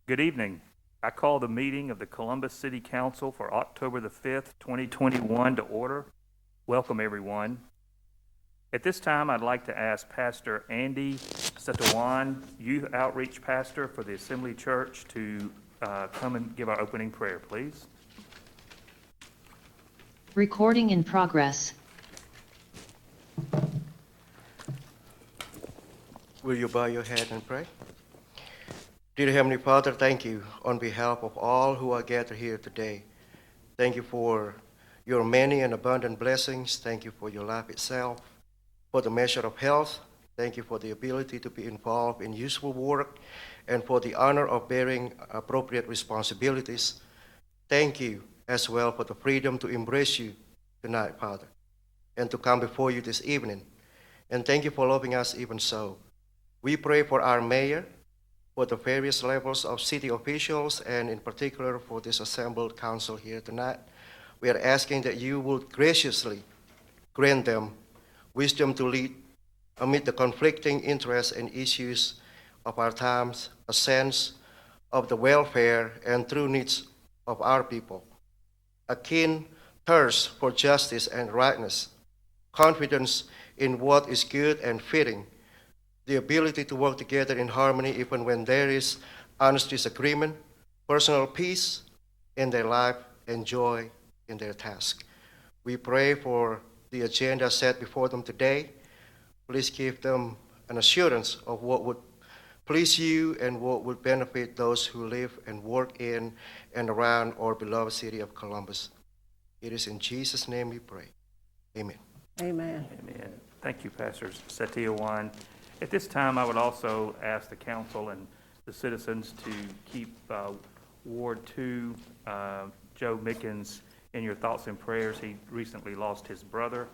Good evening. I call the meeting of the Columbus City Council for October the 5th, 2021 to order. Welcome, everyone. At this time, I'd like to ask Pastor Andy Setawan, Youth Outreach Pastor for the Assembly Church, to come and give our opening prayer, please. Recording in progress. Will you bow your head and pray? Dear Heavenly Father, thank you on behalf of all who are gathered here today. Thank you for your many and abundant blessings. Thank you for your life itself, for the measure of health. Thank you for the ability to be involved in useful work and for the honor of bearing appropriate responsibilities. Thank you as well for the freedom to embrace you tonight, Father, and to come before you this evening. And thank you for loving us even so. We pray for our mayor, for the various levels of city officials, and in particular for this assembled council here tonight. We are asking that you would graciously grant them wisdom to lead amid the conflicting interests and issues of our times, a sense of the welfare and true needs of our people, a keen thirst for justice and rightness, confidence in what is good and fitting, the ability to work together in harmony even when there is honest disagreement, personal peace in their life, and joy in their task. We pray for the agenda set before them today. Please give them an assurance of what would please you and what would benefit those who live and work in and around our beloved city of Columbus. It is in Jesus' name we pray. Amen. Amen. Amen. Thank you, Pastor Setawan. At this time, I would also ask the council and the citizens to keep Ward 2, Joe Mickens, in your thoughts and prayers. He recently lost his brother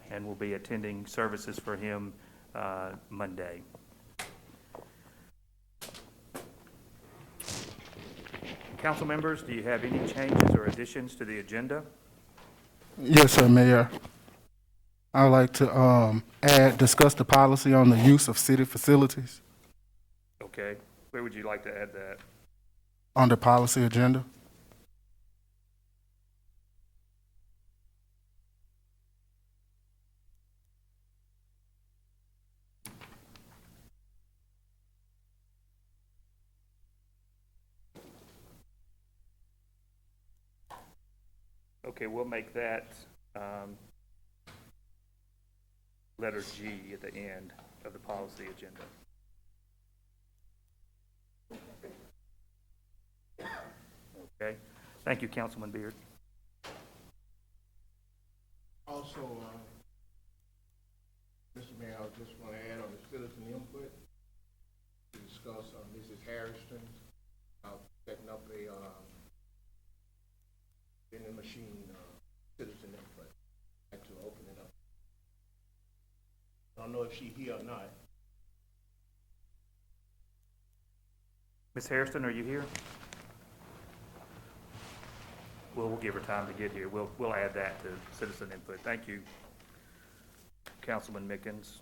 and will be attending services for him Monday. Council members, do you have any changes or additions to the agenda? Yes, sir, Mayor. I would like to discuss the policy on the use of city facilities Okay. Where would you like to add that? on the policy agenda. Okay, we'll make that letter G at the end of the policy agenda. Okay. Thank you, Councilman Beard. Also, Mr. Mayor, I just want to add on the citizen input to discuss Mrs. Harrison setting up a vending machine citizen input. I'd like to open it up. I don't know if she's here or not. Ms. Hairston, are you here? We'll give her time to get here. We'll add that to citizen input. Thank you, Councilman Mickens.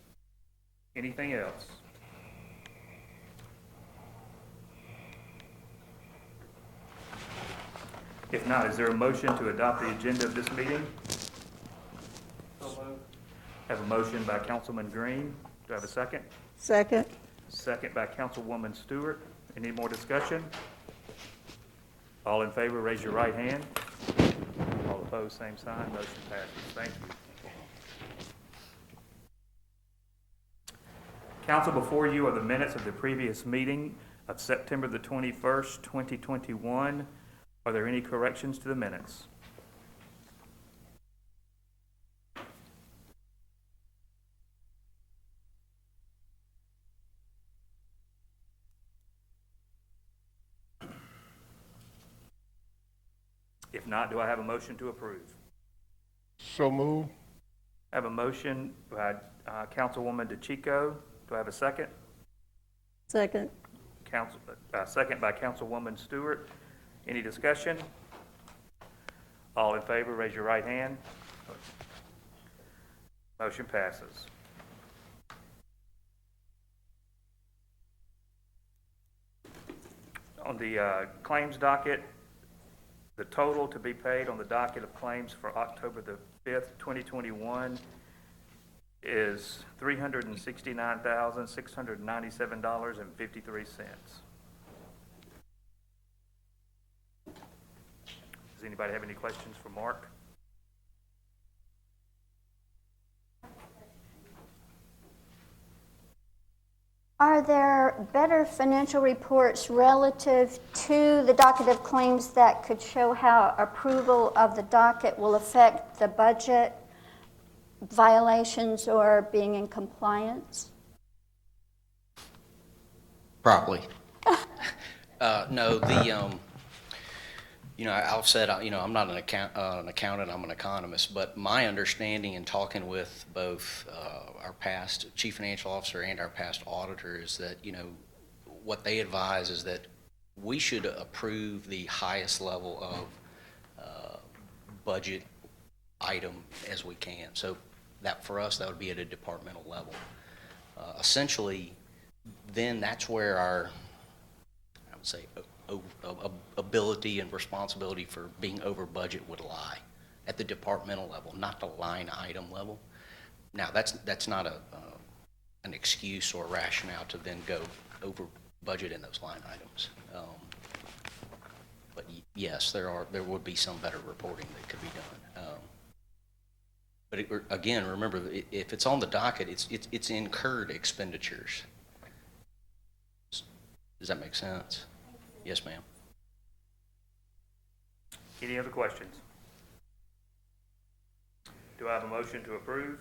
Anything else? If not, is there a motion to adopt the agenda of this meeting? Have a motion by Councilman Green. Do I have a second? Second. Second by Councilwoman Stewart. Any more discussion? All in favor, raise your right hand. All opposed, same sign. Motion passes. Thank you. Council, before you are the minutes of the previous meeting of September the 21st, 2021. Are there any corrections to the minutes? If not, do I have a motion to approve? So move. I have a motion by Councilwoman DeChico. Do I have a second? Second. Second by Councilwoman Stewart. Any discussion? All in favor, raise your right hand. Motion passes. On the claims docket, the total to be paid on the docket of claims for October the 5th, 2021 is $369,697.53. Does anybody have any questions for Mark? Are there better financial reports relative to the docket of claims that could show how approval of the docket will affect the budget violations or being in compliance? Probably. No, I've said, I'm not an accountant, I'm an economist, but my understanding in talking with both our past chief financial officer and our past auditor is that, what they advise is that we should approve the highest level of budget item as we can. So that, for us, that would be at a departmental level. Essentially, then that's where our, I would say, ability and responsibility for being over budget would lie, at the departmental level, not the line item level. Now, that's not an excuse or rationale to then go over budget in those line items. But yes, there would be some better reporting that could be done. But again, remember, if it's on the docket, it's incurred expenditures. Does that make sense? Yes, ma'am. Any other questions? Do I have a motion to approve?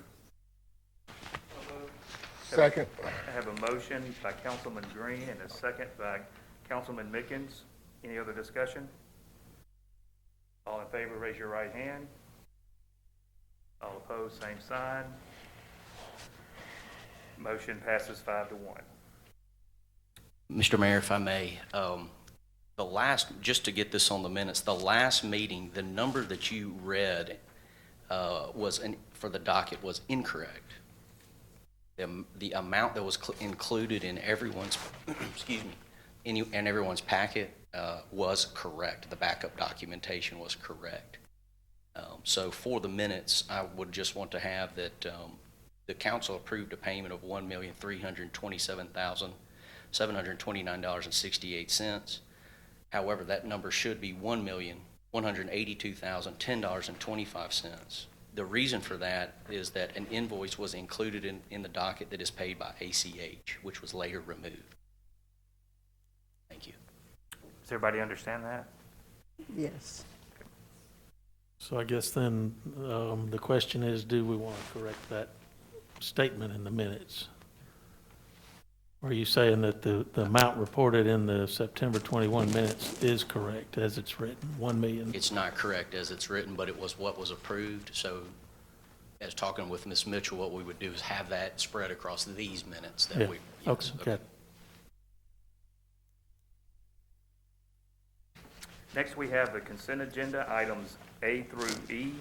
Second. I have a motion by Councilman Green and a second by Councilman Mickens. Any other discussion? All in favor, raise your right hand. All opposed, same sign. Motion passes 5-1. Mr. Mayor, if I may, just to get this on the minutes, the last meeting, the number that you read for the docket was incorrect. The amount that was included in everyone's, excuse me, in everyone's packet was correct. The backup documentation was correct. So for the minutes, I would just want to have that the council approved a payment of $1,327,729.68. However, that number should be $1,182,010.25. The reason for that is that an invoice was included in the docket that is paid by ACH, which was later removed. Thank you. Does everybody understand that? Yes. So I guess then the question is, do we want to correct that statement in the minutes? Or are you saying that the amount reported in the September 21 minutes is correct as it's written, 1 million? It's not correct as it's written, but it was what was approved. So as talking with Ms. Mitchell, what we would do is have that spread across these minutes that Yeah. we. Yes, Okay. Next, we have the consent agenda, items A through E.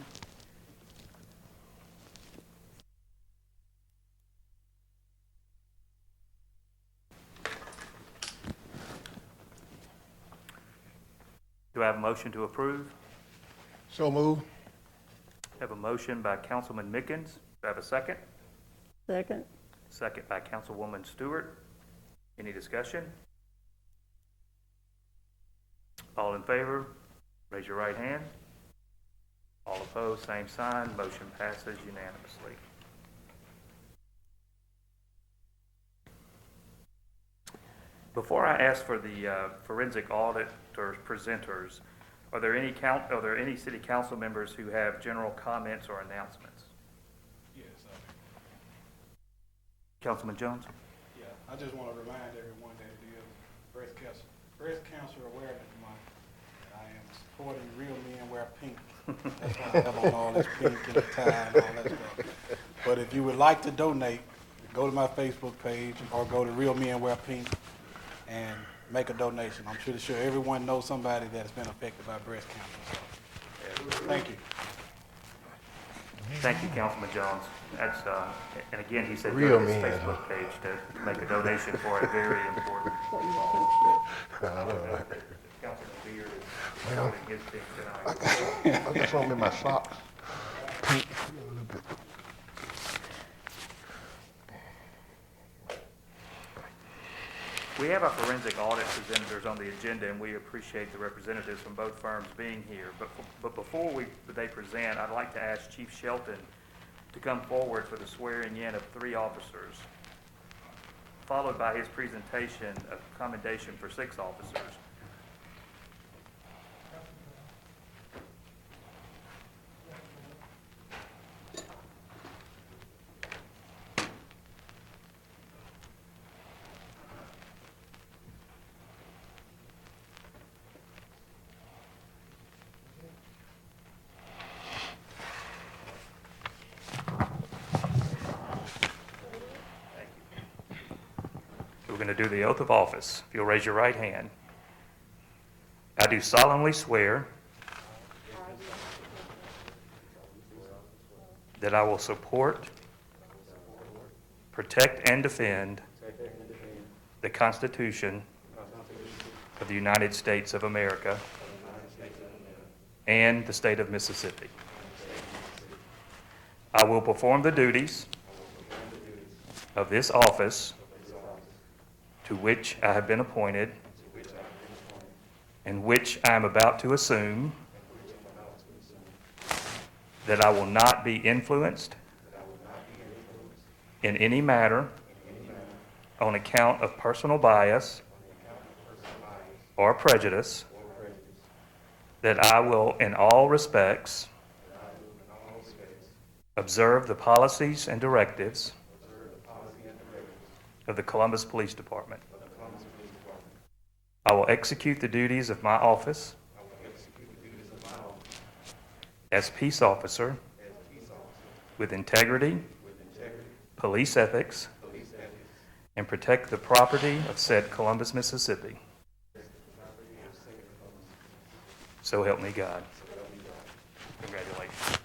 Do I have a motion to approve? So move. I have a motion by Councilman Mickens. Do I have a second? Second. Second by Councilwoman Stewart. Any discussion? All in favor, raise your right hand. All opposed, same sign. Motion passes unanimously. Before I ask for the forensic auditors presenters, are there any city council members who have general comments or announcements? Yes, Councilman Jones? yeah. I just want to remind everyone that it is Breast Cancer Awareness Month. And I am supporting Real Men Wear Pink. That's why I have on all this pink and the tie and all that stuff. But if you would like to donate, go to my Facebook page or go to Real Men Wear Pink and make a donation. I'm pretty sure everyone knows somebody that's been affected by breast cancer. So, thank you. Thank you, Councilman Jones. That's, and again, he said Real go to his man. Facebook page to make a donation for a very important. Councilman Beard is holding his thing tonight. I just want them in my socks. We have our forensic audit presenters on the agenda, and we appreciate the representatives from both firms being here. But before they present, I'd like to ask Chief Shelton to come forward for the swearing-in of 3 officers, followed by his presentation of commendation for 6 officers. We're going to do the oath of office. If you'll raise your right hand. I do solemnly swear that I will support, protect, and defend the Constitution of the United States of America and the state of Mississippi. I will perform the duties of this office to which I have been appointed and which I am about to assume, that I will not be influenced in any matter on account of personal bias or prejudice, that I will in all respects observe the policies and directives of the Columbus Police Department. I will execute the duties of my office as peace officer with integrity, police ethics, and protect the property of said Columbus, Mississippi. So help me God. Congratulations.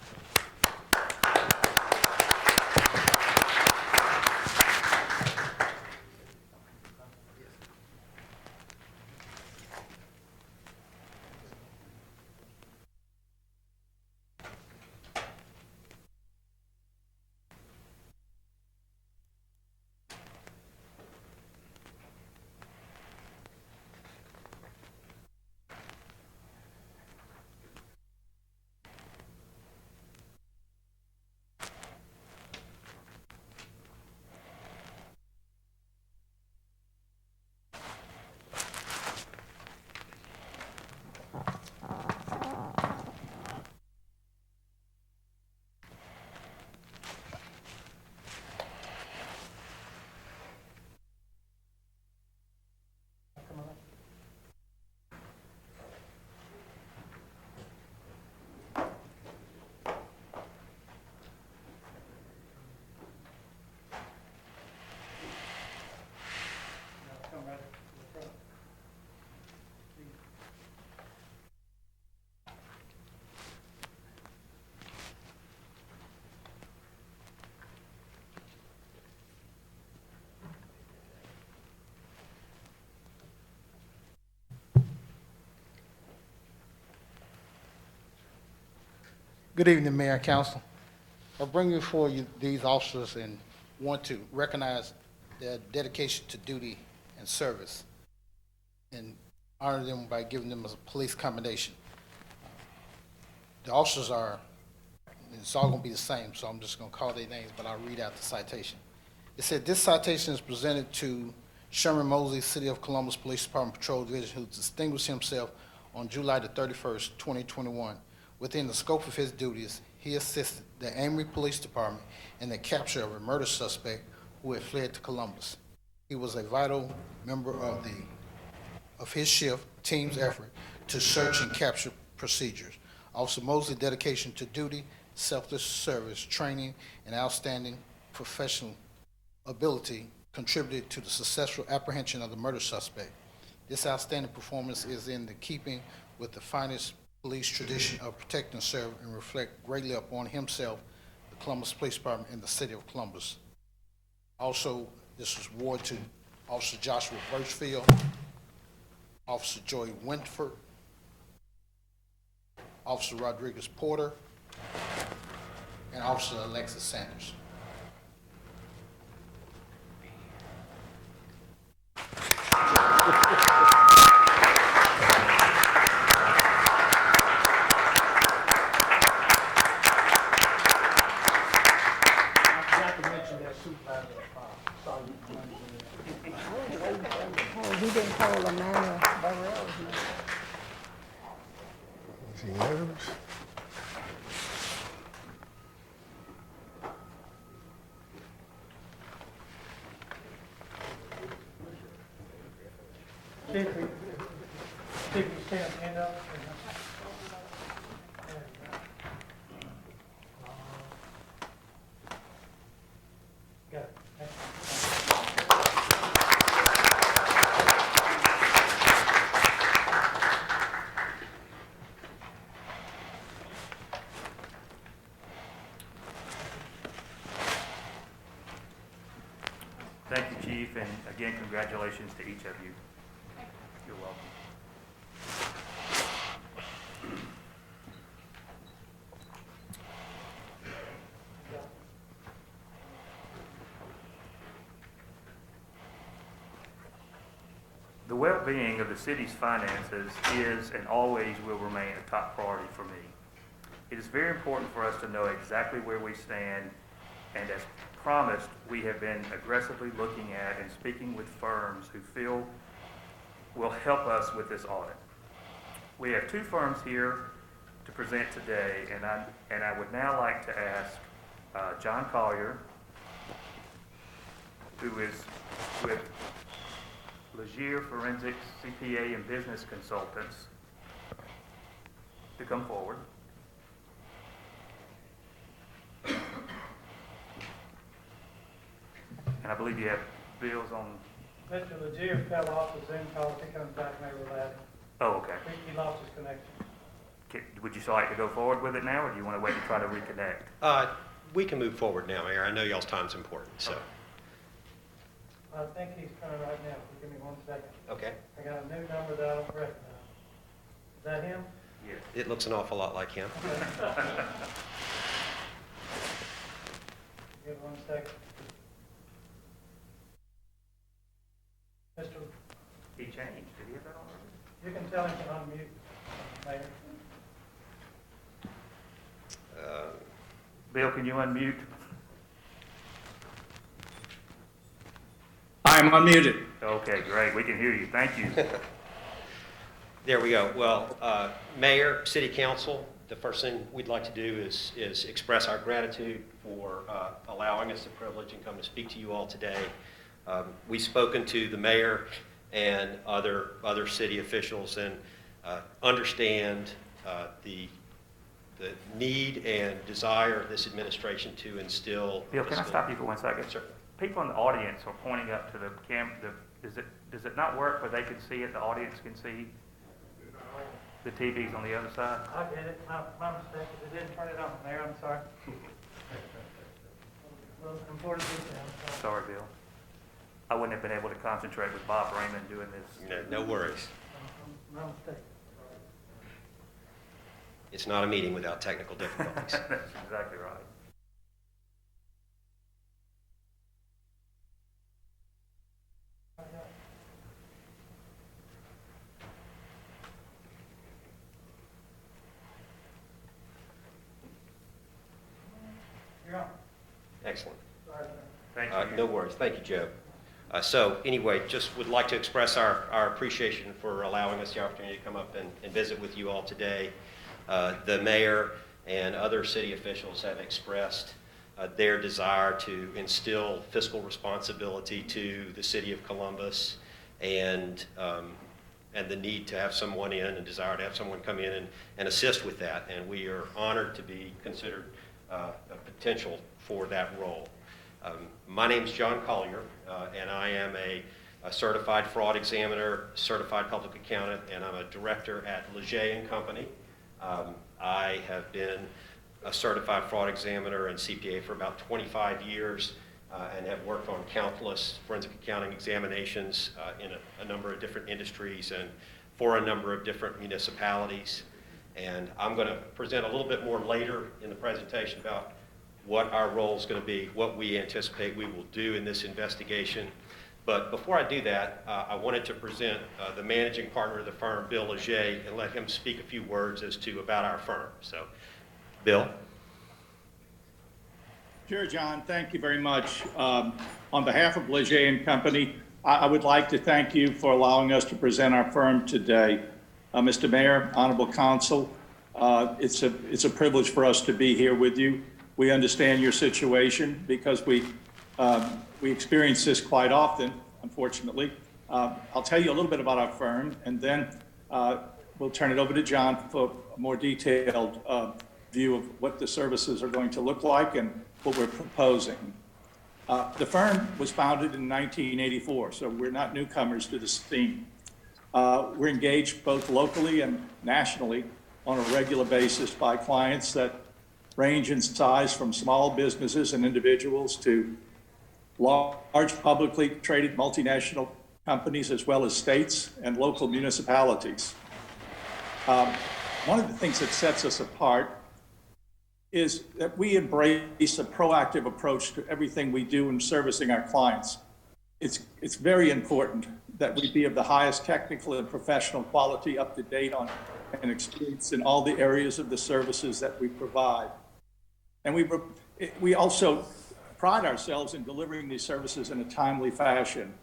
Good evening, Mayor and Council. I bring before you these officers and want to recognize their dedication to duty and service and honor them by giving them a police commendation. The officers are, it's all going to be the same, so I'm just going to call their names, but I'll read out the citation. It said, this citation is presented to Sherman Mosley, City of Columbus Police Department Patrol Division, who distinguished himself on July the 31st, 2021. Within the scope of his duties, he assisted the Amory Police Department in the capture of a murder suspect who had fled to Columbus. He was a vital member of his shift team's effort to search and capture procedures. Officer Mosley's dedication to duty, selfless service, training, and outstanding professional ability contributed to the successful apprehension of the murder suspect. This outstanding performance is in the keeping with the finest police tradition of protect and serve and reflect greatly upon himself, Columbus Police Department in the city of Columbus. Also, this was awarded to Officer Joshua Birchfield, Officer Joey Wintford, Officer Rodriguez Porter, and Officer Alexis Sanders. Oh, he didn't call Amanda Burrell's name. Is he nervous? Thank you, Chief, and again, congratulations to each of you. You're welcome. The well-being of the city's finances is and always will remain a top priority for me. It is very important for us to know exactly where we stand, and as promised, we have been aggressively looking at and speaking with firms who feel will help us with this audit. We have two firms here to present today, and I would now like to ask John Collier, who is with Legier Forensics CPA and Business Consultants, to come forward. And I believe you have bills on, Mr. Legier fell off the Zoom call. If he comes back, maybe we'll add him. oh, okay. He lost his connection. Would you like to go forward with it now, or do you want to wait and try to reconnect? We can move forward now, Mayor. I know y'all's time's important, so. I think he's coming right now. Give me 1 second. Okay. I got a new number that I don't recognize. Is that him? Yes. It looks an awful lot like him. Give 1 second. Mr. He changed. Did he have that already? You can tell him to unmute, Mayor. Bill, can you unmute? I'm unmuted. Okay, great. We can hear you. Thank you. There we go. Well, Mayor, City Council, the first thing we'd like to do is express our gratitude for allowing us the privilege and come to speak to you all today. We've spoken to the mayor and other city officials and understand the need and desire of this administration to instill. Bill, can I stop you for 1 second? Sure. People in the audience are pointing up to the does it not work where they can see it, the audience can see the TVs on the other side? I get it. My mistake. It didn't turn it on, Mayor. I'm sorry. Well, important detail. Sorry, Bill. I wouldn't have been able to concentrate with Bob Raymond doing this. No worries. My mistake. It's not a meeting without technical difficulties. That's exactly right. You're on. Excellent. Sorry, sir. Thank you. No worries. Thank you, Joe. So anyway, just would like to express our appreciation for allowing us the opportunity to come up and visit with you all today. The mayor and other city officials have expressed their desire to instill fiscal responsibility to the city of Columbus and the need to have someone in and desire to have someone come in and assist with that. And we are honored to be considered a potential for that role. My name is John Collier, and I am a certified fraud examiner, certified public accountant, and I'm a director at Leger & Company. I have been a certified fraud examiner and CPA for about 25 years and have worked on countless forensic accounting examinations in a number of different industries and for a number of different municipalities. And I'm going to present a little bit more later in the presentation about what our role is going to be, what we anticipate we will do in this investigation. But before I do that, I wanted to present the managing partner of the firm, Bill Leger, and let him speak a few words about our firm. So, Bill. Sure, John. Thank you very much. On behalf of Leger and Company, I would like to thank you for allowing us to present our firm today. Mr. Mayor, Honorable Council, it's a privilege for us to be here with you. We understand your situation because we experience this quite often, unfortunately. I'll tell you a little bit about our firm, and then we'll turn it over to John for a more detailed view of what the services are going to look like and what we're proposing. The firm was founded in 1984, so we're not newcomers to this theme. We're engaged both locally and nationally on a regular basis by clients that range in size from small businesses and individuals to large publicly traded multinational companies, as well as states and local municipalities. One of the things that sets us apart is that we embrace a proactive approach to everything we do in servicing our clients. It's very important that we be of the highest technical and professional quality, up to date on and experience in all the areas of the services that we provide. And we also pride ourselves in delivering these services in a timely fashion.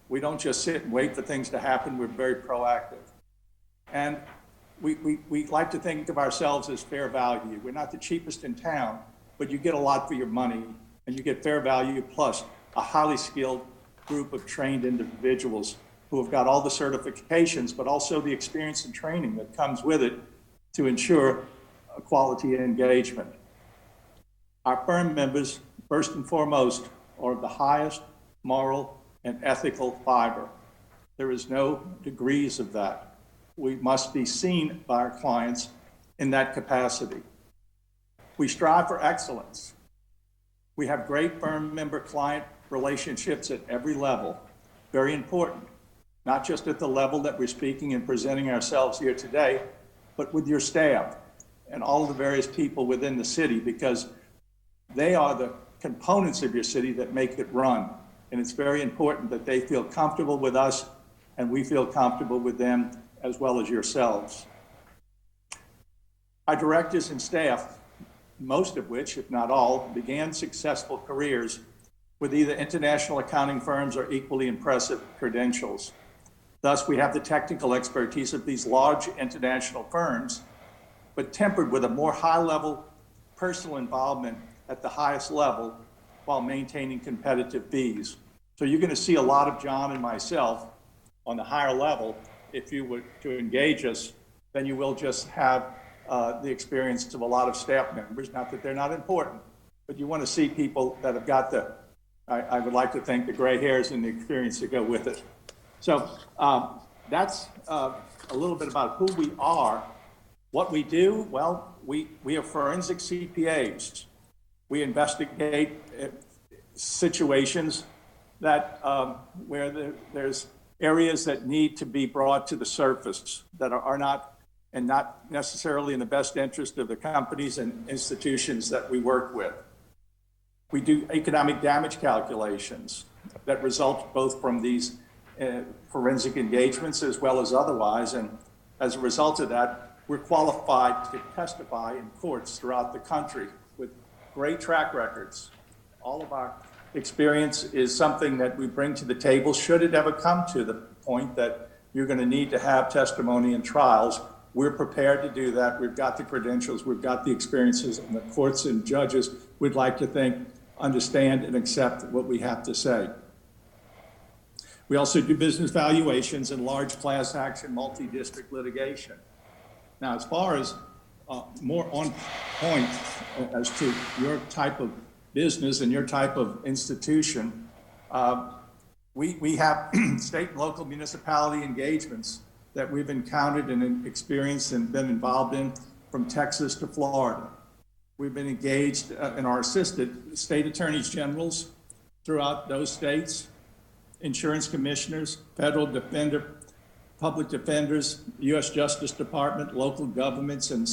We don't just sit and wait for things to happen, we're very proactive. And we like to think of ourselves as fair value. We're not the cheapest in town, but you get a lot for your money, and you get fair value plus a highly skilled group of trained individuals who have got all the certifications, but also the experience and training that comes with it to ensure a quality engagement. Our firm members, first and foremost, are of the highest moral and ethical fiber. There is no degrees of that. We must be seen by our clients in that capacity. We strive for excellence. We have great firm member-client relationships at every level. Very important, not just at the level that we're speaking and presenting ourselves here today, but with your staff and all of the various people within the city, because they are the components of your city that make it run. And it's very important that they feel comfortable with us and we feel comfortable with them, as well as yourselves. Our directors and staff, most of which, if not all, began successful careers with either international accounting firms or equally impressive credentials. Thus, we have the technical expertise of these large international firms, but tempered with a more high-level personal involvement at the highest level while maintaining competitive fees. So you're going to see a lot of John and myself on the higher level. If you were to engage us, then you will just have the experience of a lot of staff members. Not that they're not important, but you want to see people that have got I would like to think, the gray hairs and the experience that go with it. So that's a little bit about who we are. What we do, well, we are forensic CPAs. We investigate situations that where there's areas that need to be brought to the surface that are not necessarily in the best interest of the companies and institutions that we work with. We do economic damage calculations that result both from these forensic engagements as well as otherwise, and as a result of that, we're qualified to testify in courts throughout the country with great track records. All of our experience is something that we bring to the table should it ever come to the point that you're going to need to have testimony in trials. We're prepared to do that. We've got the credentials, we've got the experiences, and the courts and judges would like to think, understand and accept what we have to say. We also do business valuations and large class action multi-district litigation. Now, as far as more on point as to your type of business and your type of institution, we have state and local municipality engagements that we've encountered and experienced and been involved in from Texas to Florida. We've been engaged and are assisted state attorneys generals throughout those states, insurance commissioners, federal defender, public defenders, U.S. Justice Department, local governments, and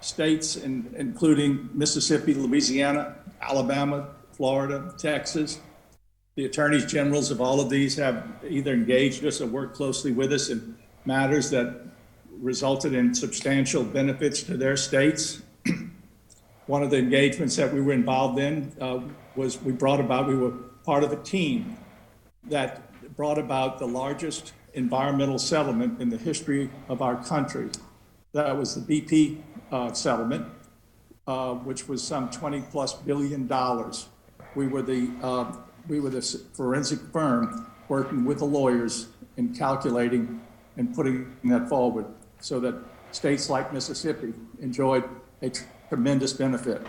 states, including Mississippi, Louisiana, Alabama, Florida, Texas. The attorneys generals of all of these have either engaged us or worked closely with us in matters that resulted in substantial benefits to their states. One of the engagements that we were involved in was we were part of a team that brought about the largest environmental settlement in the history of our country. That was the BP settlement, which was some $20+ billion. We were the forensic firm working with the lawyers in calculating and putting that forward so that states like Mississippi enjoyed a tremendous benefit.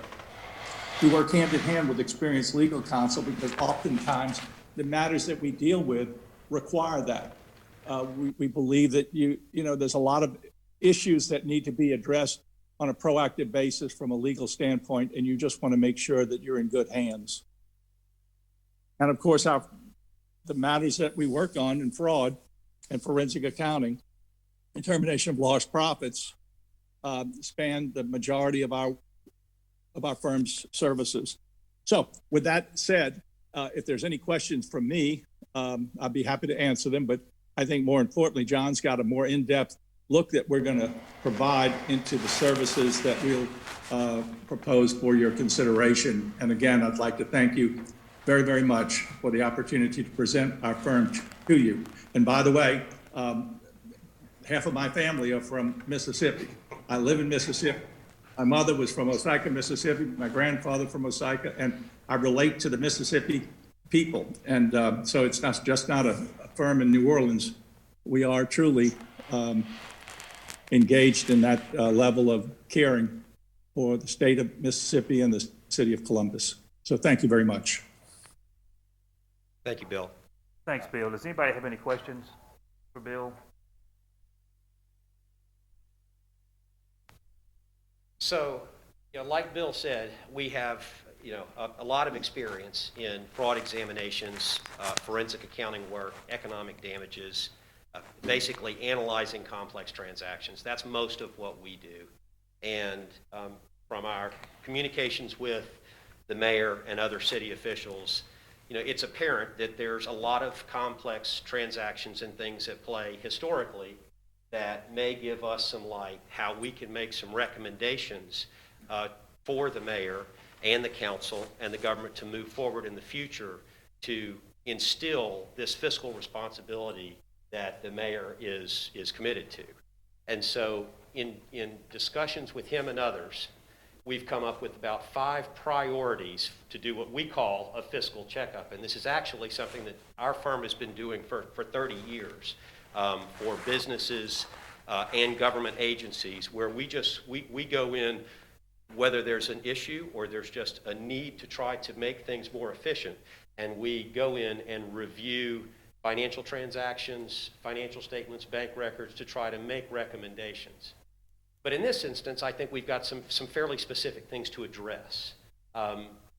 We work hand in hand with experienced legal counsel because oftentimes the matters that we deal with require that. We believe that there's a lot of issues that need to be addressed on a proactive basis from a legal standpoint, and you just want to make sure that you're in good hands. And of course, the matters that we work on in fraud and forensic accounting and termination of lost profits span the majority of our firm's services. So with that said, if there's any questions from me, I'd be happy to answer them. But I think more importantly, John's got a more in-depth look that we're going to provide into the services that we'll propose for your consideration. And again, I'd like to thank you very, very much for the opportunity to present our firm to you. And by the way, half of my family are from Mississippi. I live in Mississippi. My mother was from Osaka, Mississippi, my grandfather from Osaka, and I relate to the Mississippi people. And so it's not just not a firm in New Orleans. We are truly engaged in that level of caring for the state of Mississippi and the city of Columbus. So thank you very much. Thank you, Bill. Thanks, Bill. Does anybody have any questions for Bill? So, like Bill said, we have, a lot of experience in fraud examinations, forensic accounting work, economic damages, basically analyzing complex transactions. That's most of what we do. And from our communications with the mayor and other city officials, it's apparent that there's a lot of complex transactions and things at play historically that may give us some light how we can make some recommendations for the mayor and the council and the government to move forward in the future to instill this fiscal responsibility that the mayor is committed to. And so in discussions with him and others, we've come up with about 5 priorities to do what we call a fiscal checkup. And this is actually something that our firm has been doing for 30 years for businesses and government agencies, where we go in whether there's an issue or there's just a need to try to make things more efficient. And we go in and review financial transactions, financial statements, bank records to try to make recommendations. But in this instance, I think we've got some fairly specific things to address.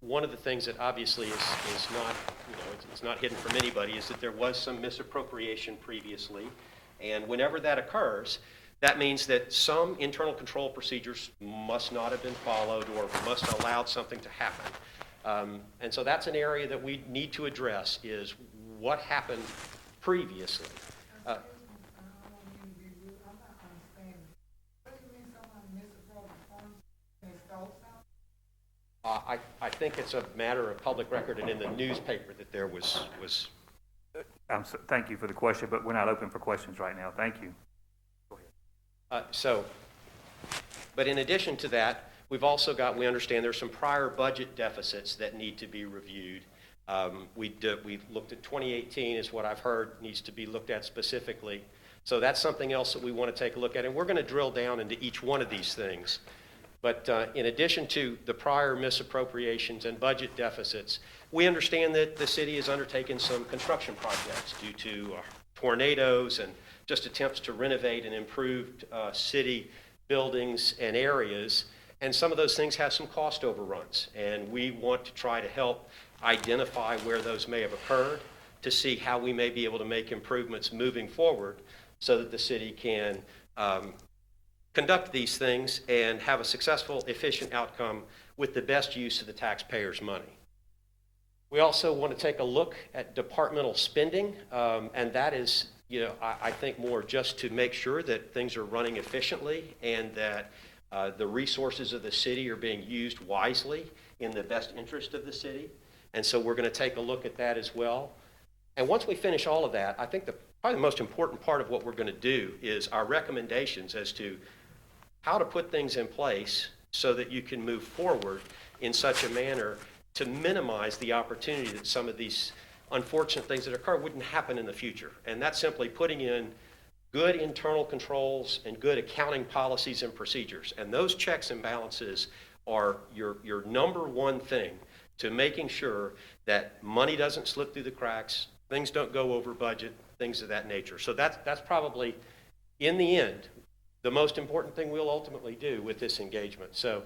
One of the things that obviously is not, it's not hidden from anybody is that there was some misappropriation previously. And whenever that occurs, that means that some internal control procedures must not have been followed or must have allowed something to happen. And so that's an area that we need to address, is what happened previously. I think it's a matter of public record and in the newspaper that there was. Thank you for the question, but we're not open for questions right now. Thank you. Go ahead. But in addition to that, we understand there's some prior budget deficits that need to be reviewed. We looked at 2018 is what I've heard needs to be looked at specifically. So that's something else that we want to take a look at, and we're going to drill down into each one of these things. But in addition to the prior misappropriations and budget deficits, we understand that the city has undertaken some construction projects due to tornadoes and just attempts to renovate and improve city buildings and areas. And some of those things have some cost overruns, and we want to try to help identify where those may have occurred to see how we may be able to make improvements moving forward so that the city can conduct these things and have a successful, efficient outcome with the best use of the taxpayers' money. We also want to take a look at departmental spending, and that is, I think more just to make sure that things are running efficiently and that the resources of the city are being used wisely in the best interest of the city. And so we're going to take a look at that as well. And once we finish all of that, I think probably the most important part of what we're going to do is our recommendations as to how to put things in place so that you can move forward in such a manner to minimize the opportunity that some of these unfortunate things that occur wouldn't happen in the future. And that's simply putting in good internal controls and good accounting policies and procedures. And those checks and balances are your number one thing to making sure that money doesn't slip through the cracks, things don't go over budget, things of that nature. So that's probably, in the end, the most important thing we'll ultimately do with this engagement. So,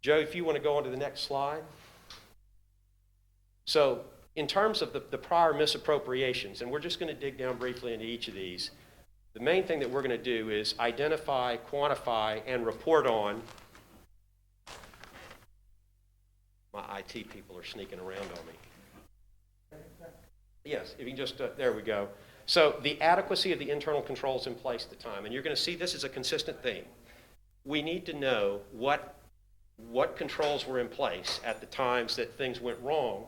Joe, if you want to go on to the next slide. So, in terms of the prior misappropriations, and we're just going to dig down briefly into each of these, the main thing that we're going to do is identify, quantify, and report on. My IT people are sneaking around on me. Yes, if you can just, there we go. So the adequacy of the internal controls in place at the time, and you're going to see this is a consistent theme. We need to know what controls were in place at the times that things went wrong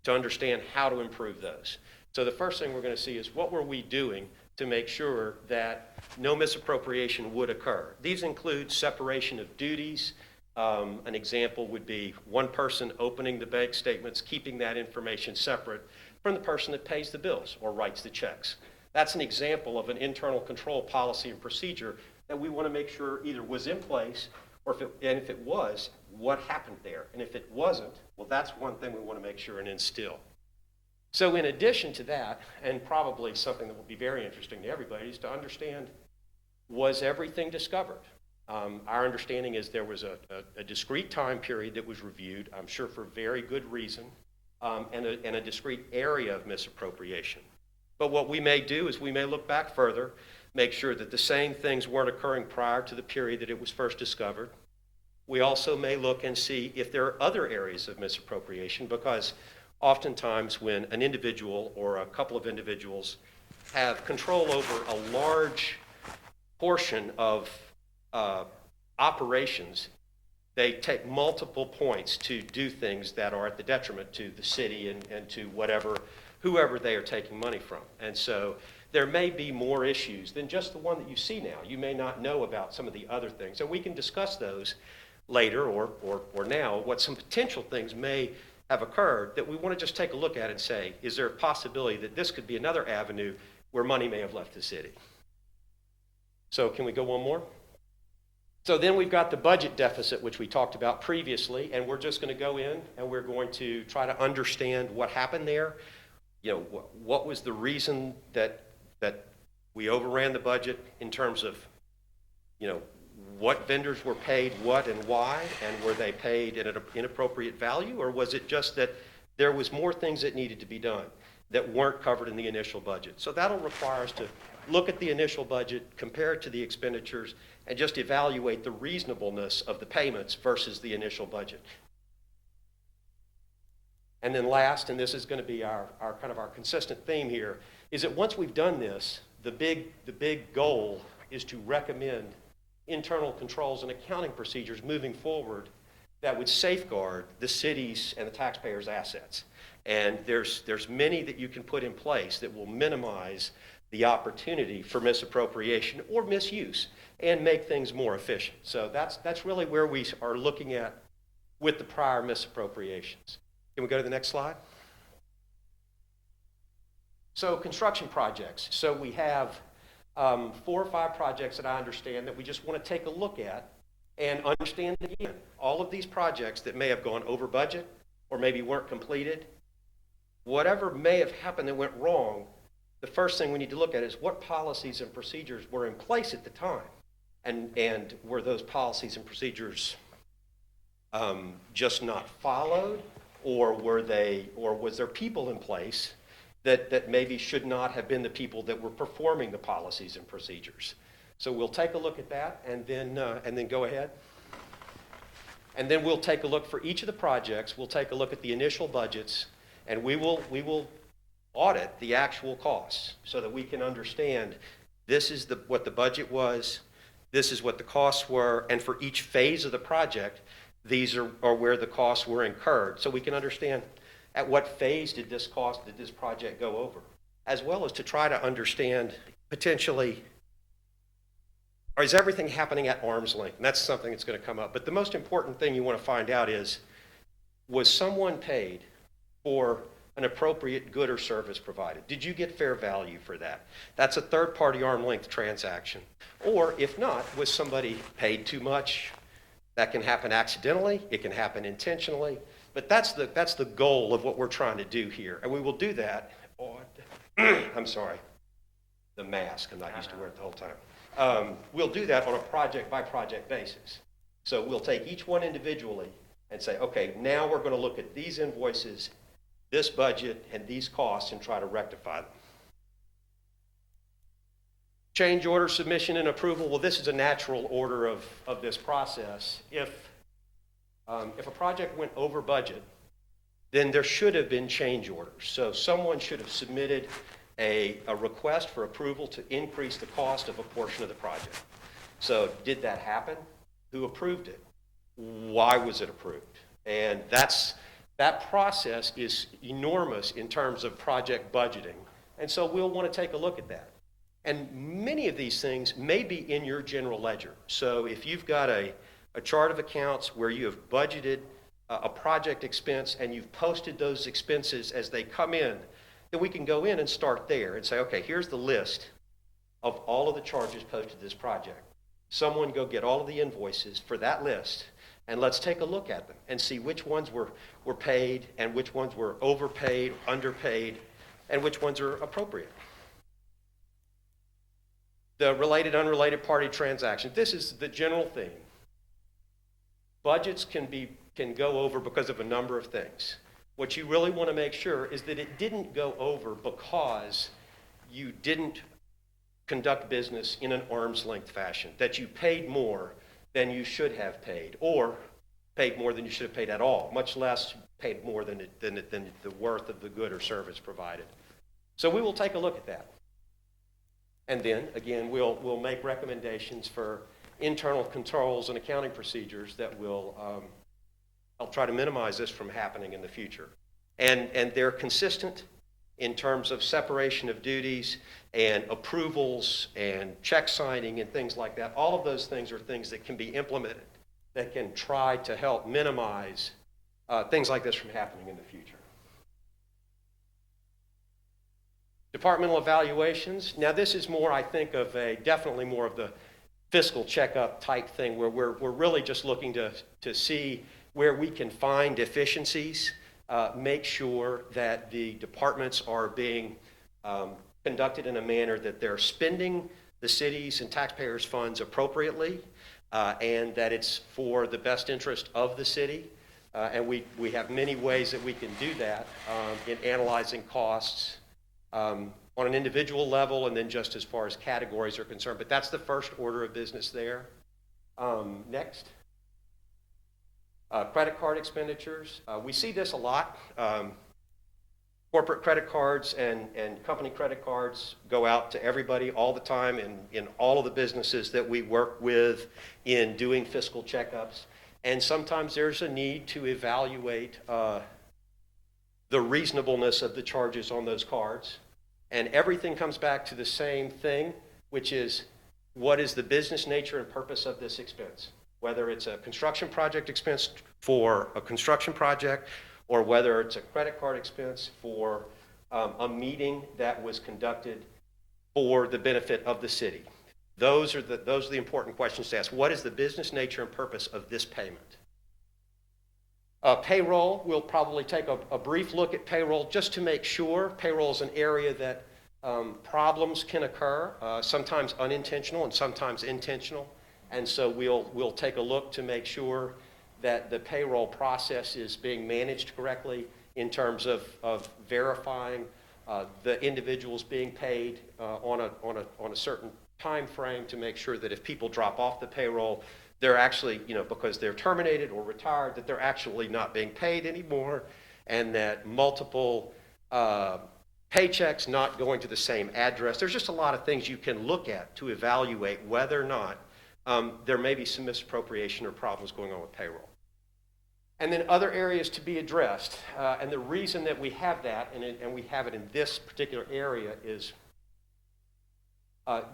to understand how to improve those. So the first thing we're going to see is what were we doing to make sure that no misappropriation would occur. These include separation of duties. An example would be one person opening the bank statements, keeping that information separate from the person that pays the bills or writes the checks. That's an example of an internal control policy and procedure that we want to make sure either was in place or if it was, what happened there. And if it wasn't, well, that's one thing we want to make sure and instill. So in addition to that, and probably something that will be very interesting to everybody, is to understand, was everything discovered? Our understanding is there was a discrete time period that was reviewed, I'm sure for very good reason, and a discrete area of misappropriation. But what we may do is we may look back further, make sure that the same things weren't occurring prior to the period that it was first discovered. We also may look and see if there are other areas of misappropriation, because oftentimes when an individual or a couple of individuals have control over a large portion of operations, they take multiple points to do things that are at the detriment to the city and to whoever they are taking money from. And so there may be more issues than just the one that you see now. You may not know about some of the other things, and we can discuss those later or now, what some potential things may have occurred that we want to just take a look at and say, is there a possibility that this could be another avenue where money may have left the city? So can we go one more? So then we've got the budget deficit, which we talked about previously, and we're just going to go in and we're going to try to understand what happened there. You know, what was the reason that we overran the budget in terms of, you know, what vendors were paid what and why, and were they paid at an inappropriate value, or was it just that there was more things that needed to be done that weren't covered in the initial budget? So that'll require us to look at the initial budget, compare it to the expenditures, and just evaluate the reasonableness of the payments versus the initial budget. And then last, and this is going to be our kind of our consistent theme here, is that once we've done this, the big goal is to recommend internal controls and accounting procedures moving forward that would safeguard the city's and the taxpayers' assets. And there's many that you can put in place that will minimize the opportunity for misappropriation or misuse and make things more efficient. So that's really where we are looking at with the prior misappropriations. Can we go to the next slide? So construction projects. So we have 4 or 5 projects that I understand that we just want to take a look at and understand again all of these projects that may have gone over budget or maybe weren't completed. Whatever may have happened that went wrong, the first thing we need to look at is what policies and procedures were in place at the time, and were those policies and procedures just not followed, or was there people in place that maybe should not have been the people that were performing the policies and procedures? So we'll take a look at that, and then go ahead. And then we'll take a look for each of the projects. We'll take a look at the initial budgets, and we will audit the actual costs so that we can understand this is what the budget was, this is what the costs were, and for each phase of the project, these are where the costs were incurred, so we can understand at what phase did this project go over, as well as to try to understand potentially, or is everything happening at arm's length? And that's something that's going to come up. But the most important thing you want to find out is, was someone paid for an appropriate good or service provided? Did you get fair value for that? That's a third-party arm's length transaction. Or if not, was somebody paid too much? That can happen accidentally. It can happen intentionally. But that's the goal of what we're trying to do here. And we will do that on, I'm sorry, the mask. I'm not used to wearing it the whole time. We'll do that on a project-by-project basis. So we'll take each one individually and say, okay, now we're going to look at these invoices, this budget, and these costs and try to rectify them. Change order submission and approval. Well, this is a natural order of this process. If a project went over budget, then there should have been change orders. So someone should have submitted a request for approval to increase the cost of a portion of the project. So did that happen? Who approved it? Why was it approved? And that process is enormous in terms of project budgeting. And so we'll want to take a look at that. And many of these things may be in your general ledger. So if you've got a chart of accounts where you have budgeted a project expense and you've posted those expenses as they come in, then we can go in and start there and say, okay, here's the list of all of the charges posted to this project. Someone go get all of the invoices for that list, and let's take a look at them and see which ones were paid and which ones were overpaid, underpaid, and which ones are appropriate. The related, unrelated party transaction. This is the general theme. Budgets can go over because of a number of things. What you really want to make sure is that it didn't go over because you didn't conduct business in an arm's length fashion, that you paid more than you should have paid, or paid more than you should have paid at all, much less paid more than the worth of the good or service provided. So we will take a look at that. And then, again, we'll make recommendations for internal controls and accounting procedures that will help try to minimize this from happening in the future. And they're consistent in terms of separation of duties and approvals and check signing and things like that. All of those things are things that can be implemented that can try to help minimize things like this from happening in the future. Departmental evaluations. Now this is more, I think, of definitely more of the fiscal checkup type thing where we're really just looking to see where we can find efficiencies, make sure that the departments are being conducted in a manner that they're spending the city's and taxpayers' funds appropriately, and that it's for the best interest of the city. And we have many ways that we can do that in analyzing costs on an individual level and then just as far as categories are concerned. But that's the first order of business there. Next. Credit card expenditures. We see this a lot. Corporate credit cards and company credit cards go out to everybody all the time in all of the businesses that we work with in doing fiscal checkups. And sometimes there's a need to evaluate the reasonableness of the charges on those cards. And everything comes back to the same thing, which is what is the business nature and purpose of this expense? Whether it's a construction project expense for a construction project, or whether it's a credit card expense for a meeting that was conducted for the benefit of the city. Those are the important questions to ask. What is the business nature and purpose of this payment? Payroll, we'll probably take a brief look at payroll just to make sure. Payroll is an area that problems can occur, sometimes unintentional and sometimes intentional. And so we'll take a look to make sure that the payroll process is being managed correctly in terms of verifying the individuals being paid on a certain time frame to make sure that if people drop off the payroll, they're actually, because they're terminated or retired, that they're actually not being paid anymore, and that multiple paychecks not going to the same address. There's just a lot of things you can look at to evaluate whether or not there may be some misappropriation or problems going on with payroll. And then other areas to be addressed. And the reason that we have that, and we have it in this particular area, is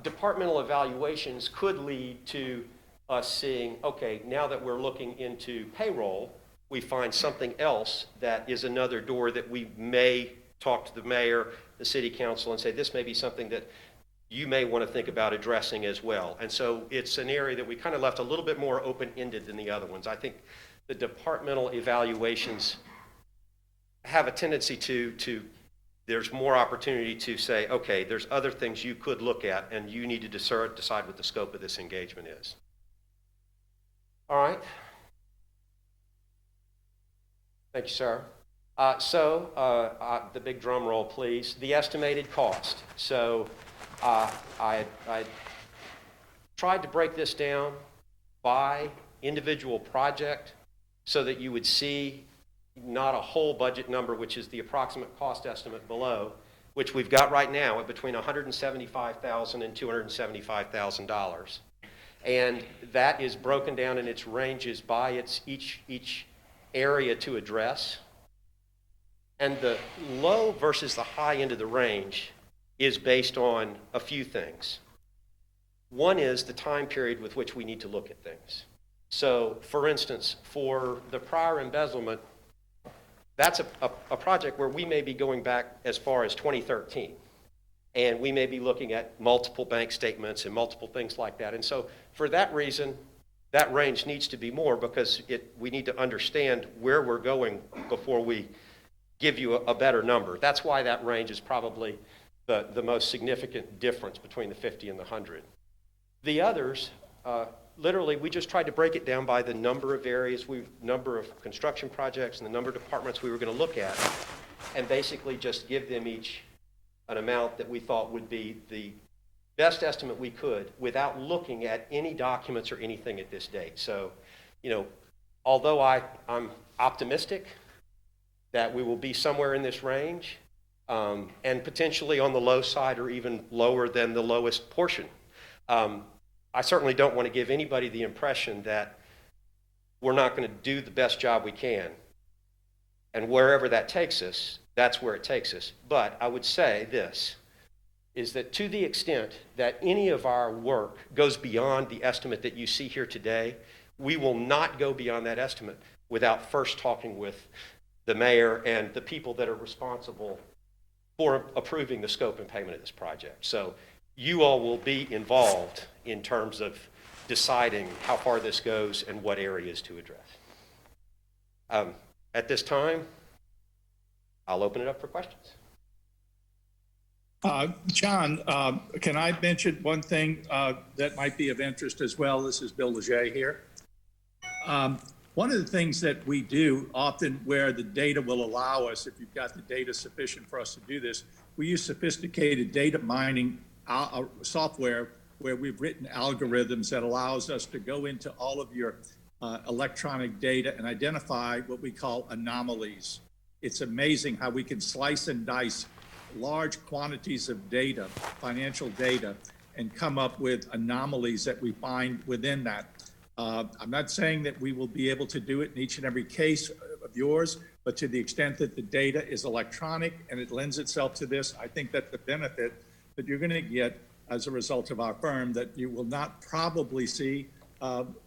departmental evaluations could lead to us seeing, okay, now that we're looking into payroll, we find something else that is another door that we may talk to the mayor, the city council, and say, this may be something that you may want to think about addressing as well. And so it's an area that we kind of left a little bit more open-ended than the other ones. I think the departmental evaluations have a tendency to there's more opportunity to say, okay, there's other things you could look at, and you need to decide what the scope of this engagement is. All right. Thank you, sir. The big drum roll, please. The estimated cost. So I tried to break this down by individual project so that you would see not a whole budget number, which is the approximate cost estimate below, which we've got right now at between $175,000 and $275,000. And that is broken down in its ranges by each area to address. And the low versus the high end of the range is based on a few things. One is the time period with which we need to look at things. So, for instance, for the prior embezzlement, that's a project where we may be going back as far as 2013. And we may be looking at multiple bank statements and multiple things like that. And so for that reason, that range needs to be more, because we need to understand where we're going before we give you a better number. That's why that range is probably the most significant difference between the 50 and the 100. The others, literally, we just tried to break it down by the number of areas, number of construction projects, and the number of departments we were going to look at, and basically just give them each an amount that we thought would be the best estimate we could without looking at any documents or anything at this date. So, although I'm optimistic that we will be somewhere in this range, and potentially on the low side or even lower than the lowest portion, I certainly don't want to give anybody the impression that we're not going to do the best job we can. And wherever that takes us, that's where it takes us. But I would say this, is that to the extent that any of our work goes beyond the estimate that you see here today, we will not go beyond that estimate without first talking with the mayor and the people that are responsible for approving the scope and payment of this project. So you all will be involved in terms of deciding how far this goes and what areas to address. At this time, I'll open it up for questions. John, can I mention one thing that might be of interest as well? This is Bill Leger here. One of the things that we do often where the data will allow us, if you've got the data sufficient for us to do this, we use sophisticated data mining software where we've written algorithms that allows us to go into all of your electronic data and identify what we call anomalies. It's amazing how we can slice and dice large quantities of data, financial data, and come up with anomalies that we find within that. I'm not saying that we will be able to do it in each and every case of yours, but to the extent that the data is electronic and it lends itself to this, I think that the benefit that you're going to get as a result of our firm that you will not probably see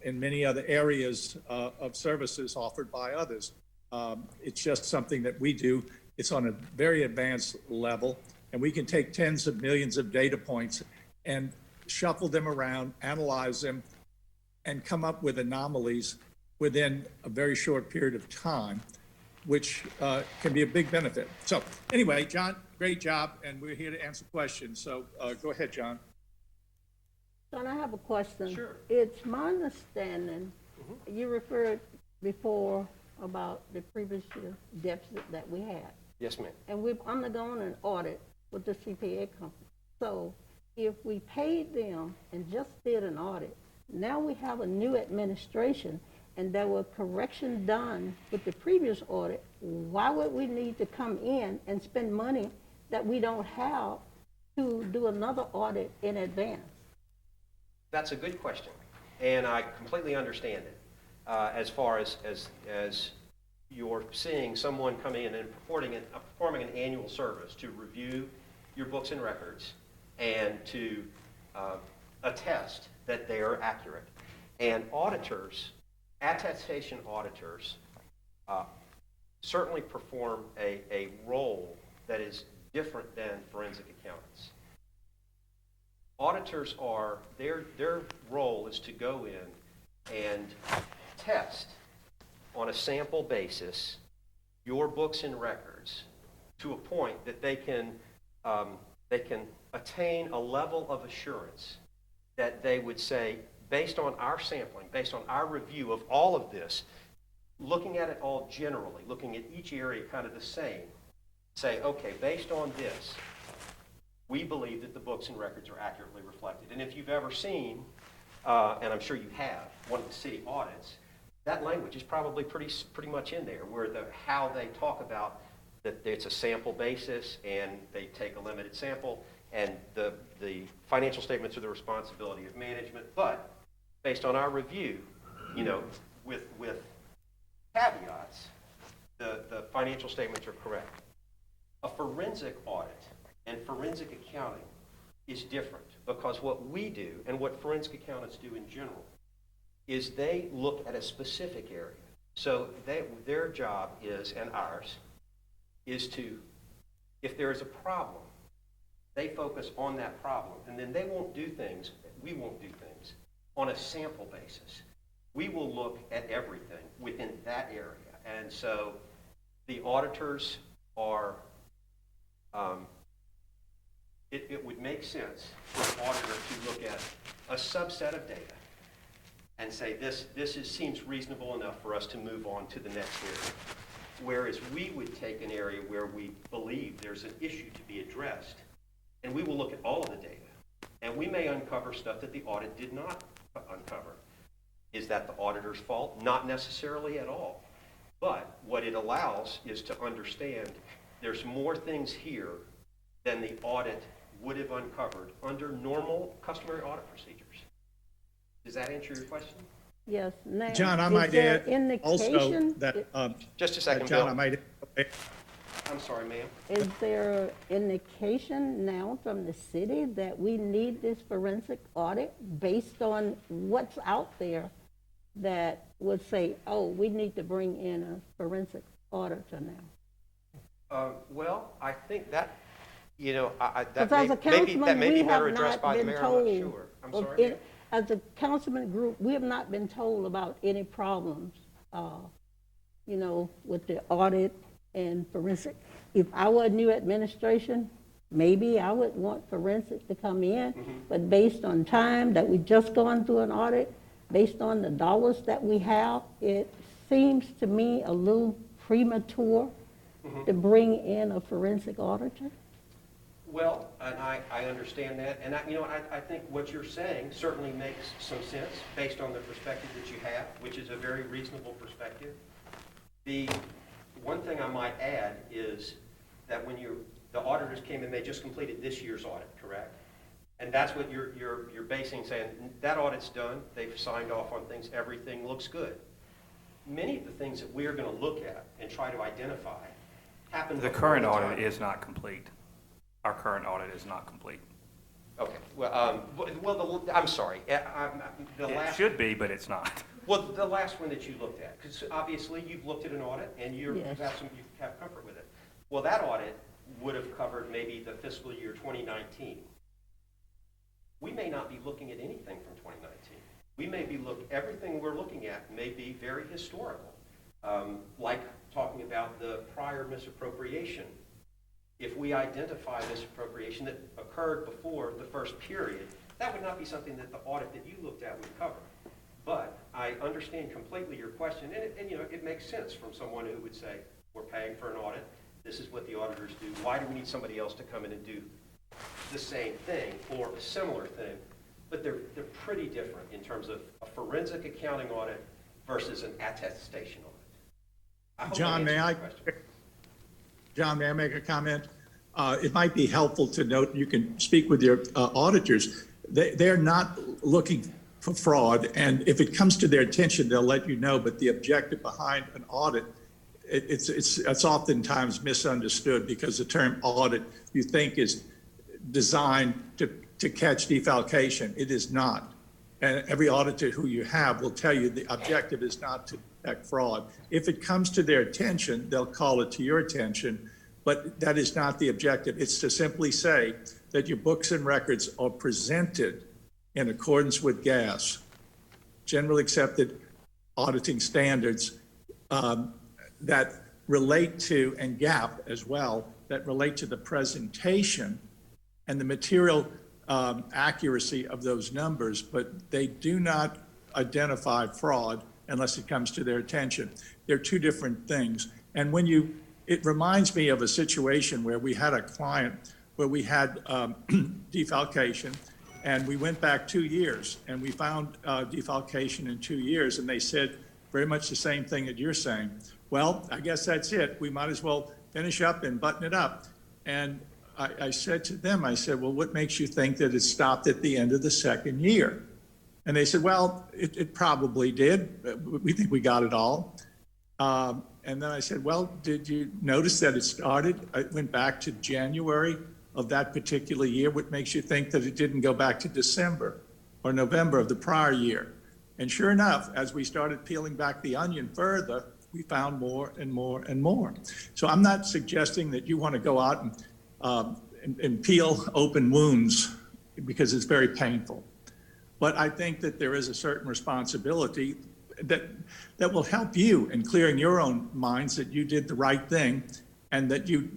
in many other areas of services offered by others. It's just something that we do. It's on a very advanced level, and we can take tens of millions of data points and shuffle them around, analyze them, and come up with anomalies within a very short period of time, which can be a big benefit. So anyway, John, great job, and we're here to answer questions. So go ahead, John. John, I have a question. Sure. It's my understanding, you referred before about the previous year deficit that we had. Yes, ma'am. And we've undergone an audit with the CPA company. So if we paid them and just did an audit, now we have a new administration and there were corrections done with the previous audit, why would we need to come in and spend money that we don't have to do another audit in advance? That's a good question, and I completely understand it. As far as you're seeing someone come in and performing an annual service to review your books and records and to attest that they are accurate. And auditors, attestation auditors, certainly perform a role that is different than forensic accountants. Auditors are, their role is to go in and test on a sample basis your books and records to a point that they can attain a level of assurance that they would say, based on our sampling, based on our review of all of this, looking at it all generally, looking at each area kind of the same, say, okay, based on this, we believe that the books and records are accurately reflected. And if you've ever seen, and I'm sure you have, one of the city audits, that language is probably pretty much in there, where how they talk about that it's a sample basis and they take a limited sample, and the financial statements are the responsibility of management. But based on our review, with caveats, the financial statements are correct. A forensic audit and forensic accounting is different, because what we do and what forensic accountants do in general is they look at a specific area. So their job is, and ours, is to, if there is a problem, they focus on that problem, and then they won't do things, we won't do things, on a sample basis. We will look at everything within that area. And so the auditors are, it would make sense for an auditor to look at a subset of data and say, this seems reasonable enough for us to move on to the next area. Whereas we would take an area where we believe there's an issue to be addressed, and we will look at all of the data. And we may uncover stuff that the audit did not uncover. Is that the auditor's fault? Not necessarily at all. But what it allows is to understand there's more things here than the audit would have uncovered under normal customary audit procedures. Does that answer your question? Yes. Now, John, I is might there add also indication- that, Just a second, John, Bill. I might, I'm sorry, ma'am. Is there indication now from the city that we need this forensic audit based on what's out there that would say, oh, we need to bring in a forensic auditor now? Well, I think that, Because as a that may councilman, be we better have addressed not by the been mayor. I'm not told. sure. I'm of sorry, it- ma'am. As a councilman group, we have not been told about any problems, with the audit and forensic. If I were a new administration, maybe I would want forensic to come in, but based on time that we just gone through an audit, based on the dollars that we have, it seems to me a little premature to bring in a forensic auditor. Well, and I understand that, and I think what you're saying certainly makes some sense based on the perspective that you have, which is a very reasonable perspective. The one thing I might add is that when the auditors came in, they just completed this year's audit, correct? And that's what you're basing, saying that audit's done, they've signed off on things, everything looks good. Many of the things that we're going to look at and try to identify happen. The current audit is not complete. Our current audit is not complete. Okay, well, I'm sorry. It should be, but it's not. Well, the last one that you looked at, because obviously you've looked at an audit and you Yes. have comfort with it. Well, that audit would have covered maybe the fiscal year 2019. We may not be looking at anything from 2019. Everything we're looking at may be very historical, like talking about the prior misappropriation. If we identify misappropriation that occurred before the first period, that would not be something that the audit that you looked at would cover. But I understand completely your question, and you know, it makes sense from someone who would say, we're paying for an audit, this is what the auditors do, why do we need somebody else to come in and do the same thing or a similar thing? But they're pretty different in terms of a forensic accounting audit versus an attestation audit. I hope John, that may answers I? your question. John, may I make a comment? It might be helpful to note, you can speak with your auditors. They're not looking for fraud, and if it comes to their attention, they'll let you know, but the objective behind an audit, it's oftentimes misunderstood because the term audit, you think, is designed to catch defalcation. It is not. And every auditor who you have will tell you the objective is not to detect fraud. If it comes to their attention, they'll call it to your attention, but that is not the objective. It's to simply say that your books and records are presented in accordance with GAS, generally accepted auditing standards, that relate to, and GAAP as well, that relate to the presentation and the material accuracy of those numbers, but they do not identify fraud unless it comes to their attention. They're two different things. And it reminds me of a situation where we had a client where we had defalcation, and we went back 2 years, and we found defalcation in 2 years, and they said very much the same thing that you're saying. Well, I guess that's it. We might as well finish up and button it up. And I said to them, I said, well, what makes you think that it stopped at the end of the second year? And they said, well, it probably did. We think we got it all. And then I said, well, did you notice that it started? It went back to January of that particular year. What makes you think that it didn't go back to December or November of the prior year? And sure enough, as we started peeling back the onion further, we found more and more and more. So I'm not suggesting that you want to go out and peel open wounds, because it's very painful. But I think that there is a certain responsibility that will help you in clearing your own minds that you did the right thing and that you